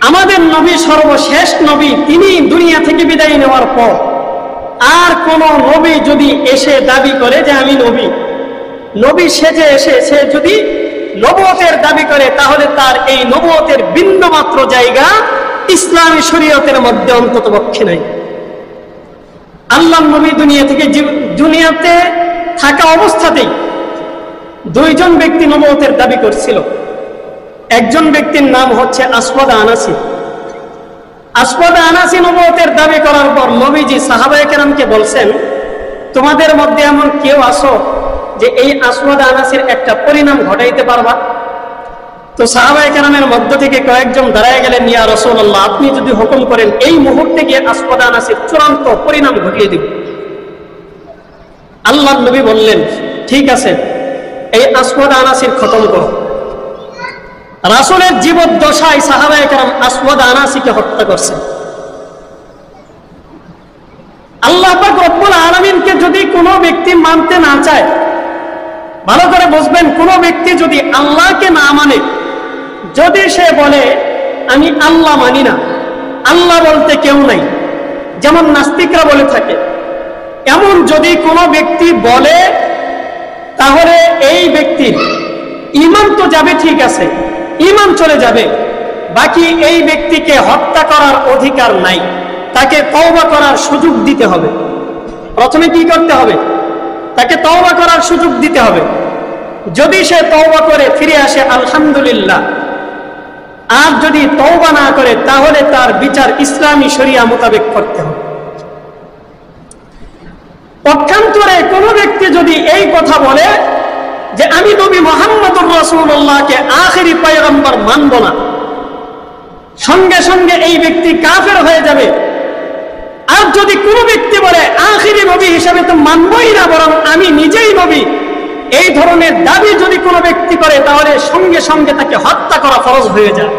আমাদের নবী সর্বশেষ নবী, তিনি দুনিয়া থেকে বিদায় নেওয়ার পর আর কোন নবী যদি এসে দাবি করে যে আমি নবী, নবী সেজে এসে সে যদি নবুয়তের দাবি করে, তাহলে তার এই নবুয়তের বিন্দুমাত্র জায়গা ইসলামী শরীয়তের মধ্যে অন্তত পক্ষে নাই। আল্লাহর নবী দুনিয়াতে থাকা অবস্থাতেই দুইজন ব্যক্তি নবুয়তের দাবি করছিল। একজন ব্যক্তির নাম হচ্ছে আসওয়াদ আনাসি। আসওয়াদ আনাসি নবুয়তের দাবি করার পর নবীজি সাহাবায়ে কেরামকে বলছেন, তোমাদের মধ্যে এমন কেউ আসো যে এই আসওয়াদ আনাসির একটা পরিণাম ঘটাইতে পারবা? তো সাহাবায়ে কেরামের মধ্য থেকে কয়েকজন দাঁড়ায় গেলেন, ইয়া রাসূলুল্লাহ, আপনি যদি হুকুম করেন এই মুহূর্তে গিয়ে আসওয়াদ আনাসির চূড়ান্ত পরিণাম ঘটিয়ে দিব। আল্লাহর নবী বললেন, ঠিক আছে, এই আসওয়াদ আনাসির খতম করো। রাসূলের জীবদ্দশায় সাহাবায়ে কেরাম আসওয়াদ আনাসিকে হত্যা করছেন। আল্লাহ পাক রব্বুল আলামিনকে যদি কোনো ব্যক্তি মানতে না চায়, ভালো করে বুঝবেন, কোনো ব্যক্তি যদি আল্লাহকে না মানে, যদি সে বলে আমি আল্লাহ মানি না, আল্লাহ বলতে কেউ নাই, যেমন নাস্তিকরা বলে থাকে, এমন যদি কোনো ব্যক্তি বলে, তাহলে এই ব্যক্তির ঈমান তো যাবে, ঠিক আছে, ঈমান চলে যাবে, বাকি এই ব্যক্তিকে হত্যা করার অধিকার নাই, তাকে তওবা করার সুযোগ দিতে হবে। প্রথমে কি করতে হবে? তাকে তওবা করার সুযোগ দিতে হবে। যদি সে তওবা করে ফিরে আসে আলহামদুলিল্লাহ, আর যদি তওবা না করে তাহলে তার বিচার ইসলামী শরিয়া মোতাবেক করতে হবে। পক্ষান্তরে কোন ব্যক্তি যদি এই কথা বলে যে আমি নবী মুহাম্মদুর রাসূলুল্লাহকে আখেরি পয়গম্বর মানব না, সঙ্গে সঙ্গে এই ব্যক্তি কাফের হয়ে যাবে। আর যদি কোনো ব্যক্তি বলে আখেরি নবী হিসেবে তো মানবই না, বরং আমি নিজেই নবী, এই ধরনের দাবি যদি কোনো ব্যক্তি করে, তাহলে সঙ্গে সঙ্গে তাকে হত্যা করা ফরজ হয়ে যায়।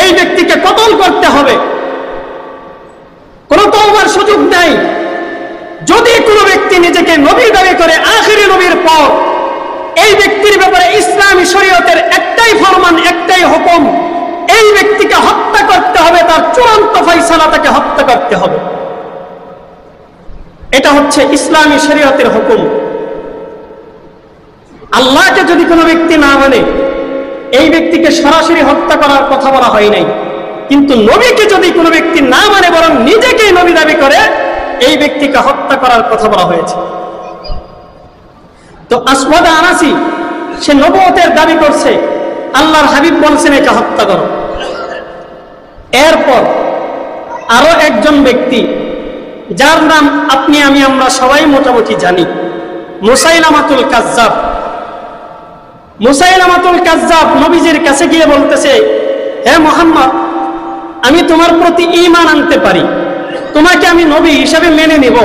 এই ব্যক্তিকে কতল করতে হবে, কোনো তওবার সুযোগ নাই। যদি কোনো ব্যক্তি নিজেকে নবী দাবি করে আখেরি নবীর পর, এই ব্যক্তির ব্যাপারে ইসলামী শরীয়তের একটাই ফরমান, একটাই হুকুম, এই ব্যক্তিকে হত্যা করতে হবে, তার চূড়ান্ত ফয়সালা, তাকে হত্যা করতে হবে। এটা হচ্ছে ইসলামী শরীয়তের হুকুম। আল্লাহকে যদি কোনো ব্যক্তি না মানে, এই ব্যক্তিকে সরাসরি হত্যা করার কথা বলা হয় নাই, কিন্তু নবীকে যদি কোনো ব্যক্তি না মানে বরং নিজেকেই নবী দাবি করে, এই ব্যক্তিকে হত্যা করার কথা বলা হয়েছে। তো আসওয়াদ আনাসি সে নবুয়তের দাবি করছে, আল্লাহর হাবিব বলছেন একে হত্যা করো। এরপর আরো একজন ব্যক্তি, যার নাম আপনি আমরা সবাই মোটামুটি জানি, মুসাইলামাতুল কাজ্জাব। মুসাইলামাতুল কাজ্জাব নবীজির কাছে গিয়ে বলতেছে, হে মুহাম্মদ, আমি তোমার প্রতি ঈমান আনতে পারি, তোমাকে আমি নবী হিসাবে মেনে নিব,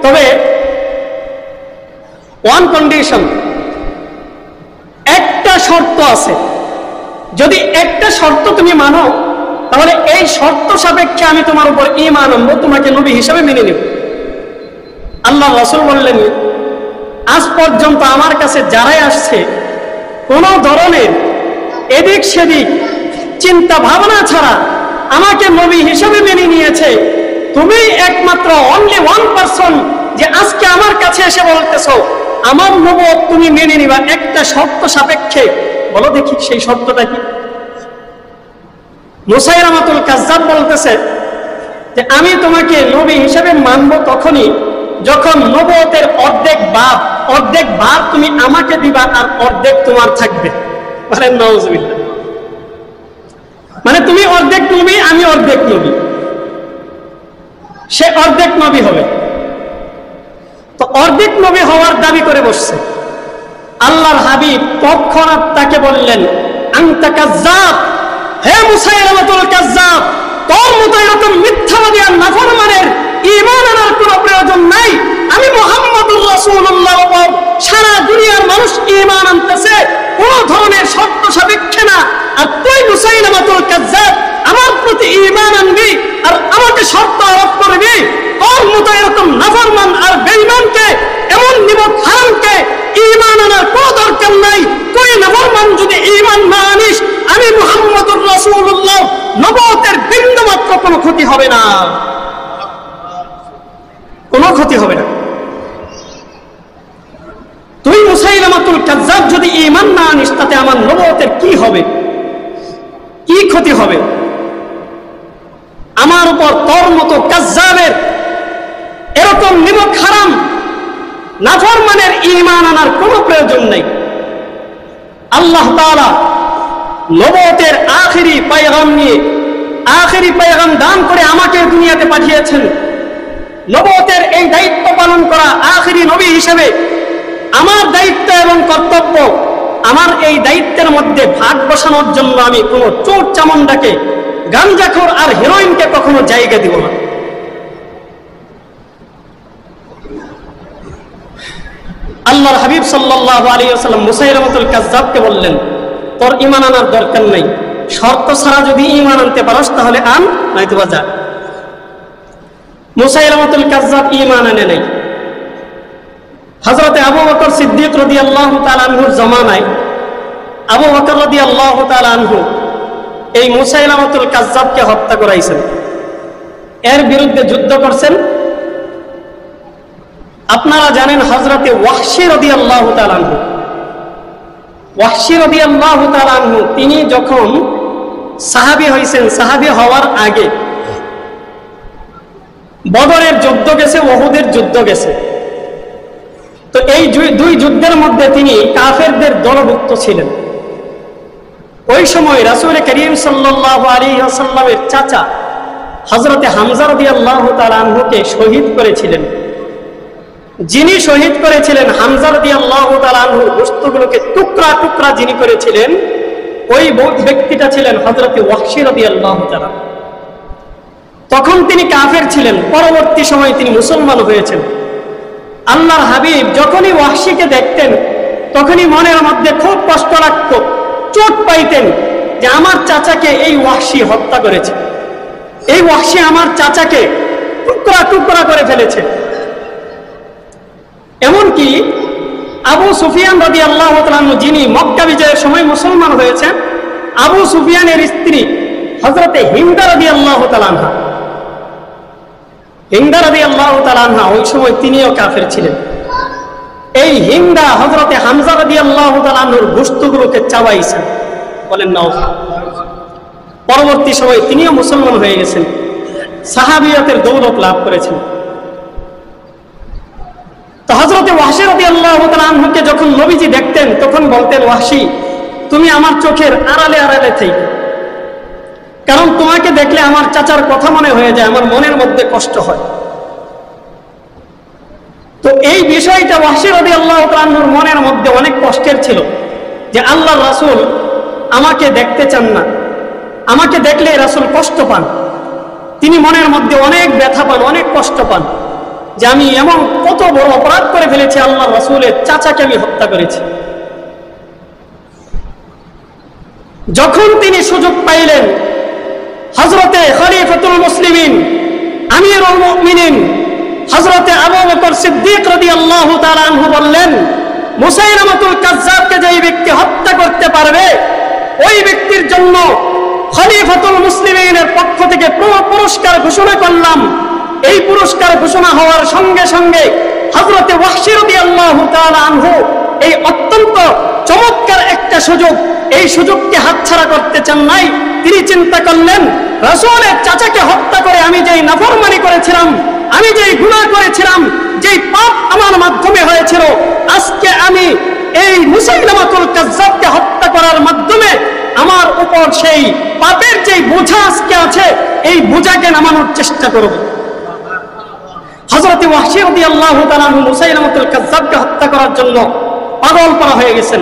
তবে ওয়ান কন্ডিশন, একটা শর্ত আছে। যদি একটা শর্ত তুমি মানো, তাহলে এই শর্ত সাপেক্ষে আমি তোমার উপর ঈমান আনবো, তোমাকে নবী হিসাবে মেনে নেব। আল্লাহ রাসূল বললেন, আজ পর্যন্ত আমার কাছে যারাই আসছে কোন ধরনের এদিক সেদিক চিন্তা ভাবনা ছাড়া আমাকে নবী হিসাবে মেনে নিয়েছে। তুমি একমাত্র অনলি 1% যে আজকে আমার কাছে এসে বলতেছো আমার নবুয়ত তুমি মেনে নিবা একটা শর্ত সাপেক্ষে। বলো দেখি সেই শর্তটা কি? মুসাইলামাতুল কাজ্জাব বলতেছে যে আমি তোমাকে নবী হিসাবে মানবো তখনই যখন নবুয়তের অর্ধেক ভার তুমি আমাকে দিবা আর অর্ধেক তোমার থাকবে। বলেন নাউজুবিল্লাহ। মানে তুমি অর্ধেক নবী, আমি অর্ধেক নবী, সে অর্ধেক নবী হবে। তো অর্ধেক নবী হওয়ার দাবি করে বসছে। আল্লাহর হাবিব তৎক্ষণাৎ তাকে বললেন, আনতা কাজ্জাব, হে মুসাইলামাতুল কাজ্জাব, তোর মতো এরকম মিথ্যাবাদী আর নাফরমানের ঈমান আনার কোনো প্রয়োজন নাই। আমি মুহাম্মদুর রাসূলুল্লাহ উপর সারা দুনিয়ার মানুষ ঈমান আনতেছে, কোন ধরনের শর্ত সাপেক্ষে না। আর তুই মুসাইলামাতুল কাজ্জাব আমার প্রতি ঈমান আনবি আর আমাকে শর্ত আরোপ করবি? তোর মতো এরকম নাফরমান আর বেঈমানকে, এমন নিমক হারামকে ঈমান আনার কোনো দরকার নাই। তুই নাফরমান যদি ঈমান না আনিস, আমি মুহাম্মদুর রাসূলুল্লাহ নবুয়তের বিন্দুমাত্র কোনো ক্ষতি হবে না, কোনো ক্ষতি হবে না। তুই মুসাইলামাতুল কাজ্জাব যদি ঈমান না আনিস, তাতে আমার নবুয়তের কি হবে, কি ক্ষতি হবে? আমার উপর তোর মতো কাজ্জাবের এরকম নিমক হারাম নাফরমানের ঈমান আনার কোনো প্রয়োজন নেই। আল্লাহ তাআলা নবুয়তের আখিরি পয়গাম নিয়ে, আখিরি পয়গাম দান করে আমাকে দুনিয়াতে পাঠিয়েছেন। নবুয়তের এই দায়িত্ব পালন করা আখিরি নবী হিসেবে আমার দায়িত্ব এবং কর্তব্য, আমার এই দায়িত্বের মধ্যে ভাগ বসানোর জন্য আমি কোনো চোর চামুন্ডাকে, গাঞ্জাখোর আর হিরোইনকে কখনো জায়গা দিব না। আল্লাহর হাবিব সাল্লাল্লাহু আলাইহি ওয়াসাল্লাম মুসাইলামাতুল কাজ্জাবকে বললেন, তোর ঈমান আনার দরকার নাই, শর্ত ছাড়া যদি ঈমান আনতে পারস তাহলে আন, নয়তো যা। মুসাইলামাতুল কাজ্জাব ঈমান আনে নাই। হযরতে আবু বকর সিদ্দিক রাদিয়াল্লাহু তাআলা আনহুর জামানায় আবু বকর রাদিয়াল্লাহু তাআলা আনহু এই মুসাইলামাতুল কাজ্জাবকে হত্যা করাইছেন, এর বিরুদ্ধে যুদ্ধ করছেন। আপনারা জানেন হযরতে ওয়াহশী রাদিয়াল্লাহু তাআলা আনহু, ওয়াহশী রাদিয়াল্লাহু তাআলা আনহু তিনি যখন সাহাবী হইছেন, সাহাবী হওয়ার আগে বদরের যুদ্ধ গেছে, উহুদের যুদ্ধ গেছে। তো এই দুই যুদ্ধের মধ্যে তিনি কাফেরদের দলভুক্ত ছিলেন। ওই সময় রাসূল করিম সাল্লাল্লাহু আলাইহি ওয়াসাল্লামের চাচা হযরতে হামজা রাদিয়াল্লাহু তাআলা আনহুকে শহীদ করেছিলেন। যিনি শহীদ করেছিলেন, হামজা রাদিয়াল্লাহু তাআলা আনহুর গোশতগুলোকে টুকরা টুকরা যিনি করেছিলেন, ওই ব্যক্তিটা ছিলেন হযরতে ওয়াহশী রাদিয়াল্লাহু তাআলা। তখন তিনি কাফের ছিলেন, পরবর্তী সময়ে তিনি মুসলমান হয়েছেন। আল্লাহর হাবিব যখনই ওয়াহশীকে দেখতেন, তখনই মনের মধ্যে খুব কষ্ট লাগতো, চোট পাইতেন যে আমার চাচাকে এই ওয়াহশী হত্যা করেছে, এই ওয়াহশী আমার চাচাকে টুকরা টুকরা করে ফেলেছে। এমনকি আবু সুফিয়ান রাদিয়াল্লাহু তাআলা যিনি মক্কা বিজয়ের সময় মুসলমান হয়েছেন, আবু সুফিয়ানের স্ত্রী হযরতে হিন্দা রাদিয়াল্লাহু তাআলা আনহা, হিন্দা রাদিয়াল্লাহু তাআলা আনহা ওই সময় তিনিও কাফের ছিলেন। এই হিন্দা হযরতে হামজা রাদিয়াল্লাহু তাআলা আনহুর গোশতগুলোকে চাবাইছেন। বলেন না, পরবর্তী সময়ে তিনিও মুসলমান হয়ে গেছেন, সাহাবিয়াতের দৌলত লাভ করেছেন। তো হযরতে ওয়াহশী রাদিয়াল্লাহু তাআলা আনহুকে যখন নবীজি দেখতেন, তখন বলতেন, ওয়াহশী তুমি আমার চোখের আড়ালে আড়ালে থেকে, কারণ তোমাকে দেখলে আমার চাচার কথা মনে হয়ে যায়, আমার মনের মধ্যে কষ্ট হয়। তো এই বিষয়টা ওয়াহশী রাদিয়াল্লাহু তাআলা আনহুর মনের মধ্যে অনেক কষ্টের ছিল। যে আল্লাহর রাসূল আমাকে দেখতে চান না, আমাকে দেখলে রাসূল কষ্ট পান, তিনি মনের মধ্যে অনেক ব্যথা পান, অনেক কষ্ট পান যে আমি এমন কত বড় অপরাধ করে ফেলেছি, আল্লাহর রাসূলের চাচাকে আমি হত্যা করেছি। যখন তিনি সুযোগ পাইলেন, হযরতে খলিফাতুল মুসলিমিন আমিরুল মুমিনিন হযরতে আবু বকর সিদ্দিক রাদিয়াল্লাহু তাআলা আনহু বললেন, মুসাইলামাতুল কাজ্জাবকে যেই ব্যক্তি হত্যা করতে পারবে ওই ব্যক্তির জন্য খলিফাতুল মুসলিমিনের পক্ষ থেকে পুরস্কার ঘোষণা করলাম। এই পুরস্কার ঘোষণা হওয়ার সঙ্গে সঙ্গে হযরতে ওয়াহশী রাদিয়াল্লাহু তাআলা আনহু এই অত্যন্ত চমৎকার একটা সুযোগ, এই সুযোগকে হাতছাড়া করতে চান নাই। তিনি চিন্তা করলেন, রাসূলের চাচাকে হত্যা করে আমি যেই নাফরমানি করেছিলাম, আমি যেই গুনাহ করেছিলাম, যেই পাপ আমার মাধ্যমে হয়েছিল, আজকে আমি এই মুসাইলামাতুল কাজ্জাবকে হত্যা করার মাধ্যমে আমার উপর সেই পাপের যেই বোঝা আজকে আছে, এই বোঝাকে নামানোর চেষ্টা করব। হযরত ওয়াহশী রাদিয়াল্লাহু তাআলা মুসাইলামাতুল কাজ্জাবকে হত্যা করার জন্য পাগল করা হয়ে গেছেন।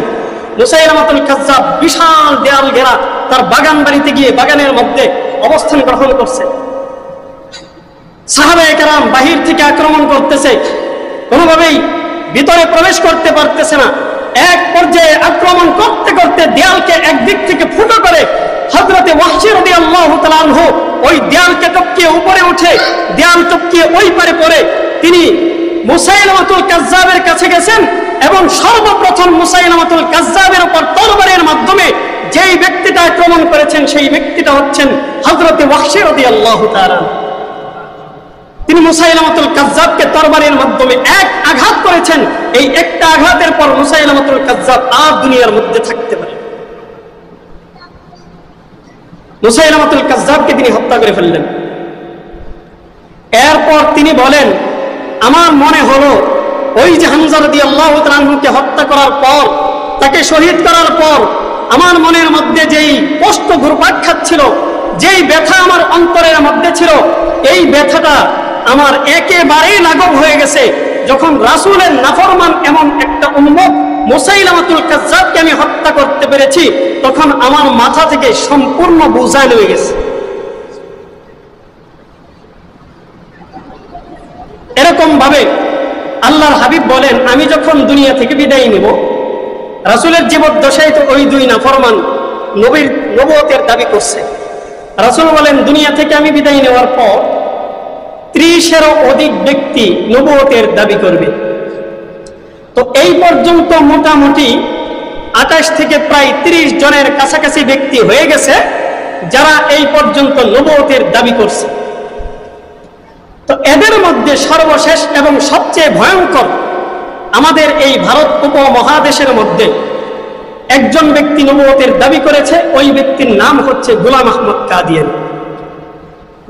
মুসাইলামাতুল কাজ্জাব বিশাল দেয়াল ঘেরা তার বাগান বাড়িতে গিয়ে বাগানের মধ্যে অবস্থান গ্রহণ করছে। সাহাবায়ে কেরাম বাহির থেকে আক্রমণ করতেছে, কোনোভাবেই ভিতরে প্রবেশ করতে পারতেছে না। এক পর্যায়ে আক্রমণ করতে করতে দেয়ালকে একদিক থেকে ফুটো করে হযরতে ওয়াহশী রাদিয়াল্লাহু তাআলা আনহু ওই দেয়ালকে টপকিয়ে উপরে উঠে দেয়াল টপকিয়ে ওই পারে পড়ে তিনি মুসাইলামাতুল কাজ্জাবের কাছে গেছেন এবং সর্বপ্রথম মুসাইলামাতুল কাজ্জাবের উপর তরবারের মাধ্যমে যেই ব্যক্তিটা আক্রমণ করেছেন সেই ব্যক্তিটা হচ্ছেন হযরতে ওয়াহশী রাদিয়াল্লাহু তাআলা। তিনি মুসাইলামাতুল কাজ্জাবকে তরবারের মাধ্যমে এক আঘাত করেছেন। এই একটা আঘাতের পর মুসাইলামাতুল কাজ্জাব আর দুনিয়ার মধ্যে থাকতে পারে। মুসাইলামাতুল কাজ্জাবকে তিনি হত্যা করে ফেললেন। এরপর তিনি বলেন, আমার মনে হলো ওই যে হামজা রাদিয়াল্লাহু তাআলা আনহুকে হত্যা করার পর, তাকে শহীদ করার পর আমার মনের মধ্যে যেই কষ্ট ঘুরপাক খাচ্ছিল, যেই ব্যথা আমার অন্তরের মধ্যে ছিল, এই ব্যথাটা আমার একেবারেই লাঘব হয়ে গেছে যখন রাসূলের নাফরমান এমন একটা উম্মত মুসাইলামাতুল কাজ্জাবকে আমি হত্যা করতে পেরেছি, তখন আমার মাথা থেকে সম্পূর্ণ বোঝা নেমে গেছে। এরকম ভাবে আল্লাহর হাবিব বলেন, আমি যখন দুনিয়া থেকে বিদায় নেব, রাসূলের জীবদ্দশায় তো ওই দুই নাফরমান নবুয়তের দাবি করছে। রাসূল বলেন, দুনিয়া থেকে আমি বিদায় নেওয়ার পর 30-এরও অধিক ব্যক্তি নবুয়তের দাবি করবে। তো এই পর্যন্ত মোটামুটি 28 থেকে প্রায় 30 জনের কাছাকাছি ব্যক্তি হয়ে গেছে যারা এই পর্যন্ত নবুয়তের দাবি করছে। তো এদের মধ্যে সর্বশেষ এবং সবচেয়ে ভয়ঙ্কর আমাদের এই ভারত উপমহাদেশের মধ্যে একজন ব্যক্তি নবুয়তের দাবি করেছে। ওই ব্যক্তির নাম হচ্ছে গোলাম আহমদ কাদিয়ানী।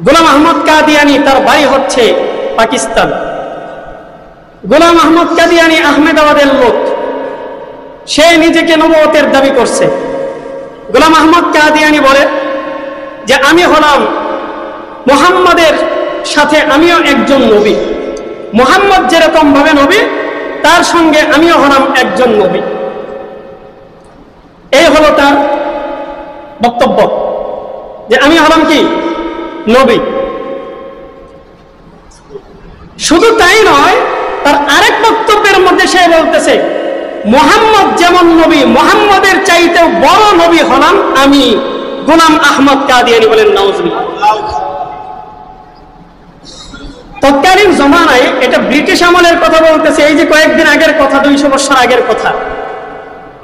গোলাম আহমদ কাদিয়ানী তার বাড়ি হচ্ছে পাকিস্তান। গোলাম আহমদ কাদিয়ানী আহমেদাবাদের লোক, সে নিজেকে নবুয়তের দাবি করছে। গোলাম আহমদ কাদিয়ানী বলে যে আমি হলাম মুহাম্মাদের সাথে আমিও একজন নবী, মুহাম্মদ যেরকম ভাবে নবী তার সঙ্গে আমিও হলাম একজন নবী। এই হলো তার বক্তব্য যে আমি হলাম কি নবী। শুধু তাই নয়, তার আরেক বক্তব্যের মধ্যে সে বলতেছে মুহাম্মদ যেমন নবী, মুহাম্মদের চাইতেও বড় নবী হলাম আমি গোলাম আহমদ কাদিয়ানী। বলেন নাউজুবিল্লাহ। তৎকালীন জমানায়, এটা ব্রিটিশ আমলের কথা বলতেছে, এই যে কয়েকদিন আগের কথা, 200 বছর আগের কথা,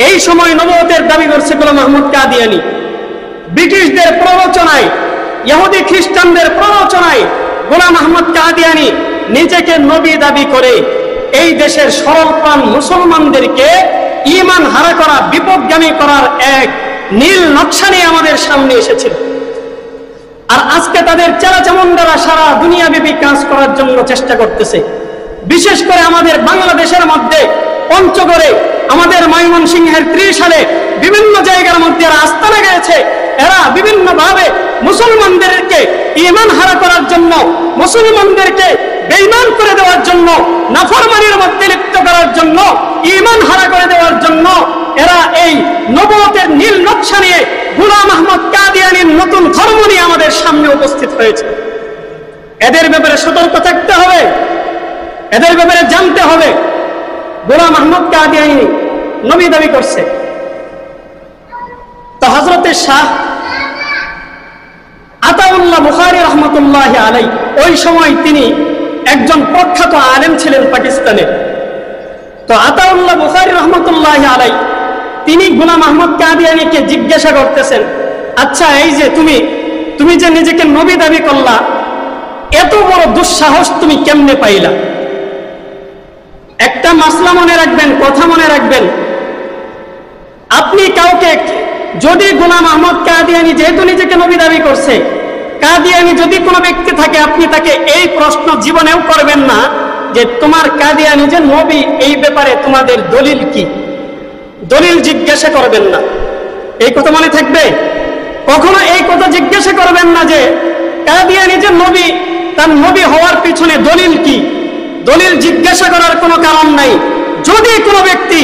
এই সময় নবুয়তের দাবি করছে গোলাম আহমদ কাদিয়ানী। ব্রিটিশদের প্ররোচনায়, ইহুদি খ্রিস্টানদের প্ররোচনায় গোলাম আহমদ কাদিয়ানী নিজেকে নবী দাবি করে এই দেশের সরলপ্রাণ মুসলমানদেরকে ঈমান হারা করা, বিপদগামী করার এক নীল নকশা নিয়ে আমাদের সামনে এসেছিল। আর আজকে তাদের চেলাচামুন্ডারা সারা দুনিয়াব্যাপী কাজ করার জন্য চেষ্টা করতেছে। বিশেষ করে আমাদের বাংলাদেশের মধ্যে পঞ্চগড়ে, আমাদের ময়মনসিংহের 30 সালে বিভিন্ন জায়গার মধ্যে এরা আস্তানা গেছে। এরা বিভিন্ন ভাবে মুসলমানদেরকে ঈমান হারা করার জন্য, মুসলমানদেরকে বেঈমান করে দেওয়ার জন্য, নাফরমানির মধ্যে লিপ্ত করার জন্য, ঈমান হারা করে দেওয়ার জন্য এরা এই নবুয়তের নীল নকশা নিয়ে গোলাম আহমদ কাদিয়ানীর নতুন ধর্ম নিয়ে আমাদের সামনে উপস্থিত হয়েছে। এদের ব্যাপারে সতর্ক থাকতে হবে, এদের ব্যাপারে জানতে হবে। গোলাম আহমদ কাদিয়ানী নবী দাবি করছে। তো হযরতে শাহ আতাউল্লাহ বুখারী রহমতুল্লাহ আলাইহি ওই সময় তিনি একজন প্রখ্যাত আলেম ছিলেন পাকিস্তানে। তো আতাউল্লাহ বুখারী রহমতুল্লাহ আলাইহি তিনি গোলাম আহমদ কাদিয়ানীকে জিজ্ঞাসা করতেছেন, আচ্ছা এই যে তুমি যে নিজেকে নবী দাবি করলা, এত বড় দুঃসাহস তুমি কেমনে পাইলা? একটা মাসলা মনে রাখবেন, কথা মনে রাখবেন, আপনি কাউকে যদি গোলাম আহমদ কাদিয়ানী যেহেতু নিজেকে নবী দাবি করছে, কাদিয়ানী যদি কোনো ব্যক্তি থাকে, আপনি তাকে এই প্রশ্ন জীবনেও করবেন না যে তোমার কাদিয়ানী যে নবী, এই ব্যাপারে তোমাদের দলিল কি? দলিল জিজ্ঞাসা করবেন না। এই কথা মনে থাকবে। কখনো এই কথা জিজ্ঞাসা করবেন না যে কাদিয়ানী যে নবী, তার নবী হওয়ার পিছনে দলিল কি? দলিল জিজ্ঞাসা করার কোনো কারণ নাই। যদি কোনো ব্যক্তি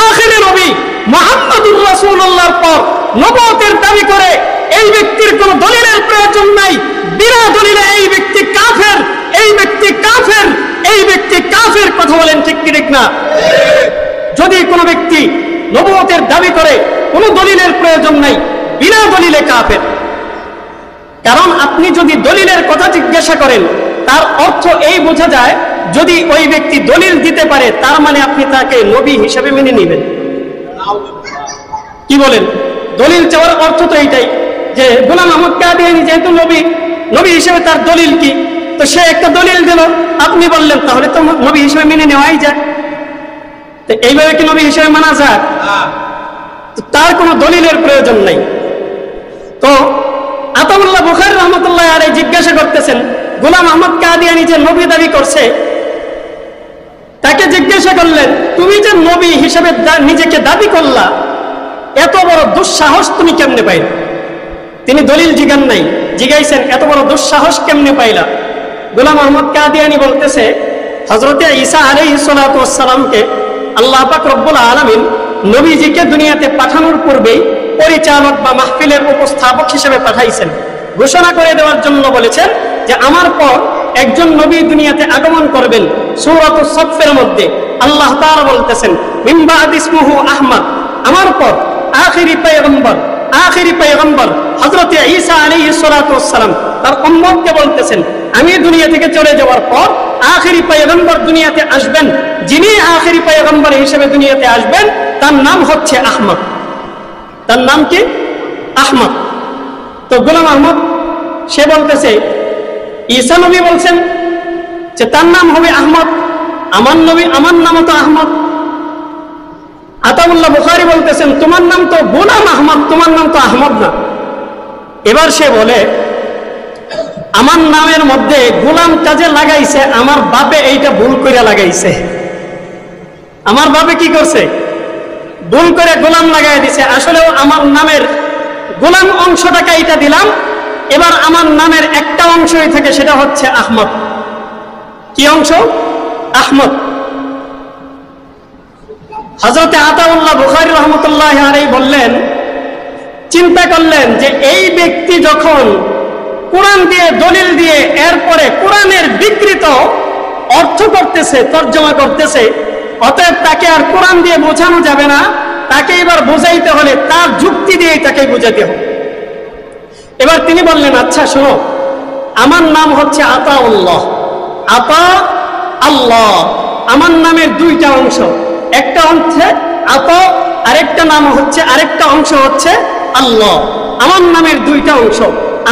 আখিরে নবী মুহাম্মদুর রাসূলুল্লাহর পর নবুয়তের দাবি করে, এই ব্যক্তির কোনো দলিলের প্রয়োজন নাই। বিনা দলিলে এই ব্যক্তি কাফের, এই ব্যক্তি কাফের, এই ব্যক্তি কাফের। কথা বলেন ঠিক কি ঠিক না? যদি কোনো ব্যক্তি নবুয়তের দাবি করে, কোনো দলিলের প্রয়োজন নাই, বিনা দলিলে কাফের। কারণ আপনি যদি দলিলের কথা জিজ্ঞাসা করেন, তার অর্থ এই বোঝা যায় যদি ওই ব্যক্তি দলিল দিতে পারে, তার মানে আপনি তাকে নবী হিসেবে মেনে নেবেন। কি বলেন? দলিল চাওয়ার অর্থ তো এইটাই যে গোলাম আহমদ কাদিয়ানী যেহেতু নবী হিসেবে তার দলিল কি? তো সে একটা দলিল দিল, আপনি বললেন, তাহলে তো নবী হিসেবে মেনে নেওয়াই যায়। তো এইভাবে কি নবী হিসেবে মানা যায়? তার কোনো দলিলের প্রয়োজন নাই। তো আতাউল্লাহ বুখারী রহমতুল্লাহ আলাইহি জিজ্ঞাসা করতেছেন, গোলাম আহমদ কাদিয়ানী যে নবী দাবি করছে, তাকে জিজ্ঞাসা করলেন, তুমি যে নবী হিসেবে নিজেকে দাবি করলা, এত বড় দুঃসাহস তুমি কেমনে পাইলা? তিনি দলিল জিজ্ঞান নাই, জিজ্ঞাইছেন এত বড় দুঃসাহস কেমনে পাইলা? গোলাম আহমদ কাদিয়ানী বলতেছে, হযরতে ঈসা আলাইহিস সালাতু ওয়াস সালামকে আল্লাহ পাক রব্বুল আলামিন নবীজিকে দুনিয়াতে পাঠানোর পূর্বেই পরিচালক বা মাহফিলের উপস্থাপক হিসেবে পাঠাইছেন। ঘোষণা করে দেওয়ার জন্য বলেছেন যে আমার পর একজন নবী দুনিয়াতে আগমন করবেন। সূরাতুস সাফের মধ্যে আল্লাহ তাআলা বলতেছেন, মিন বা'দি ইসমুহু আহমদ, আমার পর আখিরি পয়গম্বর হযরতে ঈসা আলাইহিস সালাতু ওয়াস সালাম তার উম্মতকে বলতেছেন, আমি দুনিয়া থেকে চলে যাওয়ার পর আখিরি পয়গম্বর দুনিয়াতে আসবেন। যিনি আখিরি পয়গম্বর হিসেবে দুনিয়াতে আসবেন, তার নাম হচ্ছে আহমদ। তার নাম কি? আহমদ। তো গোলাম আহমদ সে বলতেছে, ঈসা নবী বলছেন যে তার নাম হবে আহমদ, আমার নামও তো আহমদ। আতাউল্লাহ বুখারী বলতেছেন, তোমার নাম তো গোলাম আহমদ, তোমার নাম তো আহমদ না। এবার সে বলে, আমার নামের মধ্যে গোলাম কাজে লাগাইছে, আমার বাপে এইটা ভুল করে লাগাইছে। আমার বাপে কি করছে? ভুল করে গোলাম লাগাই দিছে। আসলেও আমার নামের গোলাম অংশটাকে এইটা দিলাম, এবার আমার নামের একটা অংশই থাকে, সেটা হচ্ছে আহমদ। কি অংশ? আহমদ। হযরতে আতাউল্লাহ বুখারী রহমতুল্লাহ আলাইহি বললেন, চিন্তা করলেন যে এই ব্যক্তি যখন কোরআন দিয়ে দলিল দিয়ে এরপরে কোরআনের বিকৃত অর্থ করতেছে, তর্জমা করতেছে, অতএব তাকে আর কোরআন দিয়ে বোঝানো যাবে না, তাকে এবার বোঝাইতে হলে তার যুক্তি দিয়েই তাকে বোঝাতে হবে। এবার তিনি বললেন, আচ্ছা শোনো, আমার নাম হচ্ছে আতাউল্লাহ, আতা আল্লাহ। আমার নামের দুইটা অংশ, একটা হচ্ছে আতা, আরেকটা অংশ হচ্ছে আল্লাহ। আমার নামের দুইটা অংশ।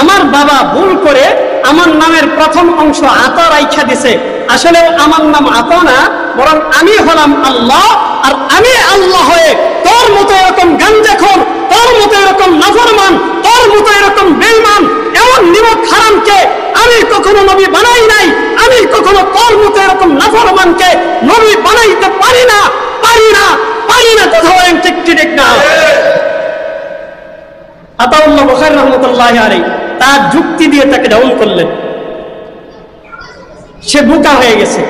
আমার বাবা ভুল করে আমার নামের প্রথম অংশ আতা রাইখা দিছে। আসলে আমার নাম আতা না, বরং আমি হলাম আল্লাহ। আর আমি আল্লাহ হয়ে তোর মতো এরকম গাঞ্জাখোর, তোর মতো এরকম নাফরমান, তোর মতো এরকম বেঈমান, এমন নিমক হারামকে আমি কখনো নবী বানাই নাই। আমি কখনো তোর মতো এরকম নাফরমানকে নবী বানাইতে পারি না। কথা বলেন ঠিক ঠিক না? আতাউল্লাহ বুখারী রহমতুল্লাহ আলাইহি তার যুক্তি দিয়ে তাকে ডাউন করলেন। সে বোকা হয়ে গেছে।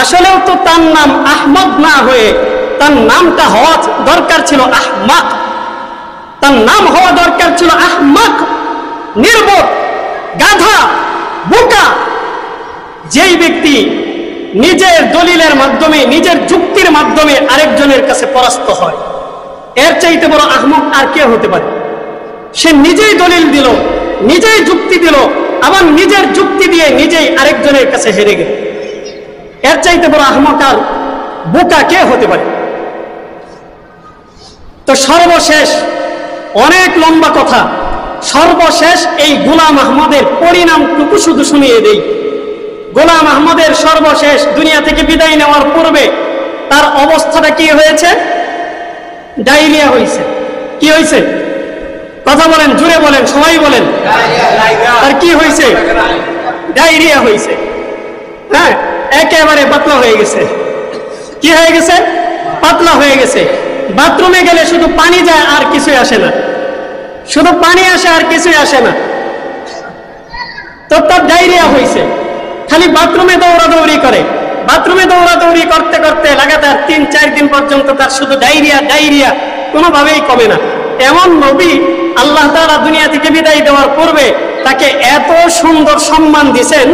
আসলেও তো তার নাম আহমদ না হয়ে তার নামটা হওয়া দরকার ছিল আহমাক, তার নাম হওয়া দরকার ছিল আহমাক, নির্বোধ, গাধা, বোকা। যেই ব্যক্তি নিজের দলিলের মাধ্যমে, নিজের যুক্তির মাধ্যমে আরেকজনের কাছে পরাস্ত হয়, এর চাইতে বড় আহমক আর কে হতে পারে? সে নিজেই দলিল দিল, নিজেই যুক্তি দিল, আবার নিজের যুক্তি দিয়ে নিজেই আরেকজনের কাছে হেরে গেল। এর চাইতে বড় আহমক আর বোকা কে হতে পারে? তো সর্বশেষ, অনেক লম্বা কথা, সর্বশেষ এই গোলাম আহমদের পরিণামটুকু শুধু শুনিয়ে দেই। গোলাম আহমদের সর্বশেষ দুনিয়া থেকে বিদায় নেওয়ার পূর্বে তার অবস্থাটা কি হয়েছে? ডায়রিয়া হয়েছে। কি হয়েছে? কথা বলেন, জুড়ে বলেন, সবাই বলেন। আর কি হয়েছে? ডায়রিয়া হয়েছে। হ্যাঁ, একেবারে পাতলা হয়ে গেছে। কি হয়ে গেছে? পাতলা হয়ে গেছে। বাথরুমে গেলে শুধু পানি যায় আর কিছুই আসে না, শুধু পানি আসে আর কিছুই আসে না। তো তার ডায়রিয়া হয়েছে, খালি বাথরুমে দৌড়াদৌড়ি করে। বাথরুমে দৌড়াদৌড়ি করতে করতে লাগাতার 3-4 দিন পর্যন্ত তার শুধু ডায়রিয়া ডায়রিয়া, কোনোভাবেই কমে না। এমন নবী আল্লাহ তাআলা দুনিয়া থেকে বিদায় দেওয়ার পূর্বে তাকে এত সুন্দর সম্মান দিয়েছেন,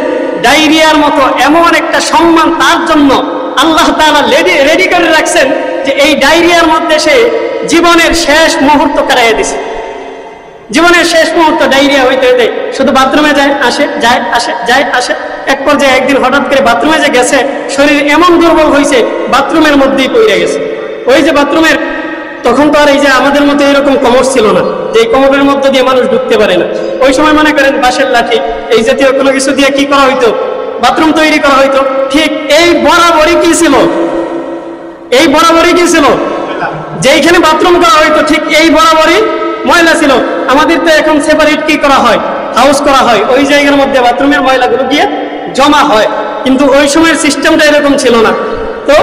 ডায়রিয়ার মতো এমন একটা সম্মান তার জন্য আল্লাহ তাআলা রেডি করে রাখছেন যে এই ডায়রিয়ার মধ্যে সে জীবনের শেষ মুহূর্ত কাটাইয়া দিছে। জীবনের শেষ মুহূর্ত ডায়রিয়া হইতে হইতে শুধু বাথরুমে যায় আসে, যায় আসে, যায় আসে। এক পর্যায়ে একদিন হঠাৎ করে বাথরুমে যে গেছে, শরীর এমন দুর্বল হয়েছে বাথরুমের মধ্যেই পড়ে গেছে। ওই যে বাথরুমের, তখন তো আর এই যে আমাদের মতো এরকম কমোড ছিল না যে এই কমোডের মধ্যে দিয়ে মানুষ ঢুকতে পারে না। ওই সময় মনে করেন বাঁশের লাঠি এই জাতীয় কোনো কিছু দিয়ে কি করা হইতো? বাথরুম তৈরি করা হইতো। ঠিক এই বরাবরই কি ছিল? এই বরাবরই কি ছিল? যেইখানে বাথরুম করা হইতো ঠিক এই বরাবরই ময়লা ছিল। আমাদের তো এখন সেপারেট কি করা হয়? হাউস করা হয়। ওই জায়গার মধ্যে বাথরুমের ময়লাগুলো গিয়ে জমা হয়, কিন্তু ওই সময়ের সিস্টেমটা এরকম ছিল না। তো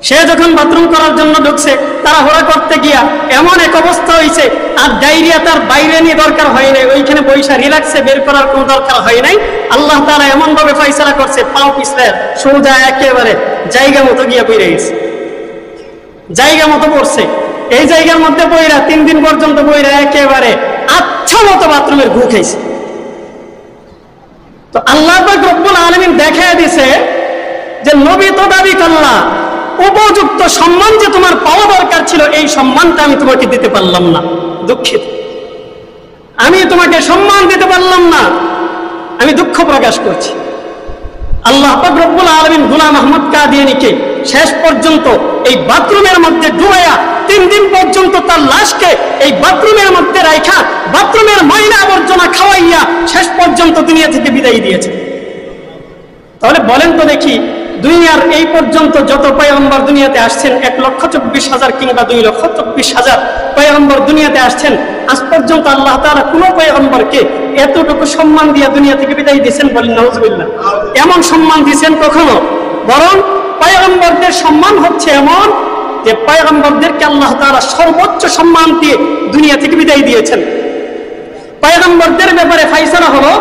সে যখন বাথরুম করার জন্য ঢুকছে, তাড়াহুড়া করতে গিয়া এমন এক অবস্থা হয়েছে, আর ডায়রিয়া তার বাইরে নিয়ে দরকার হয় নাই, ওইখানে বৈশা রিল্যাক্সে বের করার কোনো দরকার হয় নাই। আল্লাহ তাআলা এমন ভাবে ফয়সালা করছে, পাও পিছলে সোজা একেবারে জায়গা মতো গিয়া পড়ে গেছে, জায়গা মতো পড়ছে। এই জায়গার মধ্যে পড়া 3 দিন পর্যন্ত পড়া একেবারে আচ্ছা মতো বাথরুমের ঘু খাইছে। তো আল্লাহ পাক রব্বুল আলামিন দেখায় দিছে যে নবী তো দাবি করলা, উপযুক্ত সম্মান যে তোমার পাওয়া দরকার ছিল, এই সম্মানটা আমি তোমাকে দিতে পারলাম না, দুঃখিত। আমি তোমাকে সম্মান দিতে পারলাম না, আমি দুঃখ প্রকাশ করছি। আল্লাহ পাক রব্বুল আলামিন গোলাম আহমদ কাদিয়ানীকে শেষ পর্যন্ত এই বাথরুমের মধ্যে ডুবাইয়া 3 দিন পর্যন্ত তার লাশকে এই বাথরুমের মধ্যে রাখা, বাথরুমের ময়লা আবর্জনা খাওয়াইয়া শেষ পর্যন্ত দুনিয়া থেকে বিদায় দিয়েছে। তাহলে বলেন তো দেখি, দুনিয়ার এই পর্যন্ত যত পয়গম্বর দুনিয়াতে আসছেন, 1,24,000 কিংবা 2,24,000 পয়গম্বর দুনিয়াতে আসছেন, আজ পর্যন্ত আল্লাহ তাআলা কোন পয়গম্বরকে এতটুকু সম্মান দিয়ে দুনিয়া থেকে বিদায় দিয়েছেন? বলেন নাউজুবিল্লাহ। এমন সম্মান দিয়েছেন কখনো? বরং পয়গম্বরদের সম্মান হচ্ছে এমন যে পয়গম্বরদেরকে আল্লাহ তাআলা সর্বোচ্চ সম্মান দিয়ে দুনিয়া থেকে বিদায় দিয়েছেন। পয়গম্বরদের ব্যাপারে ফয়সালা হলো,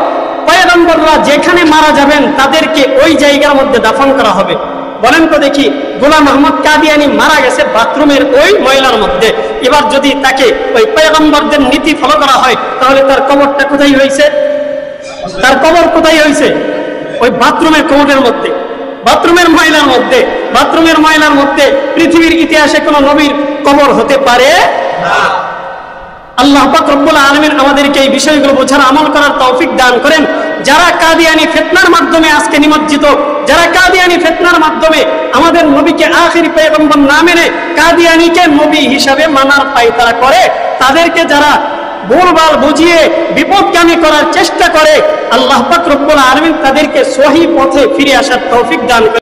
পয়গম্বররা যেখানে মারা যাবেন তাদেরকে ওই জায়গার মধ্যে দাফন করা হবে। বলেন তো দেখি, গোলাম আহমদ কাদিয়ানী মারা গেছে বাথরুমের ওই ময়লার মধ্যে। এবার যদি তাকে ওই পয়গম্বরদের নীতি ফলো করা হয়, তাহলে তার কবরটা কোথায় হয়েছে? তার কবর কোথায় হয়েছে? ওই বাথরুমের কবরের মধ্যে, বাথরুমের ময়লার মধ্যে। বাথরুমের ময়লার মধ্যে পৃথিবীর ইতিহাসে কোন নবীর কবর হতে পারে না। আল্লাহ পাক রব্বুল আলামিন আমাদেরকে এই বিষয়গুলো বোঝার, আমল করার তৌফিক দান করেন। যারা কাদিয়ানী ফিতনার মাধ্যমে আজকে নিমজ্জিত, যারা কাদিয়ানী ফিতনার মাধ্যমে আমাদের নবীকে আখিরি পয়গম্বর না মেনে কাদিয়ানীকে নবী হিসাবে মানার পায়তারা করে, তাদেরকে যারা ভুলভাল বুঝিয়ে বিপদগামী করার চেষ্টা করে, আল্লাহ পাক রব্বুল আলামিন তাদেরকে সহিহ পথে ফিরে আসার তৌফিক দান করেন।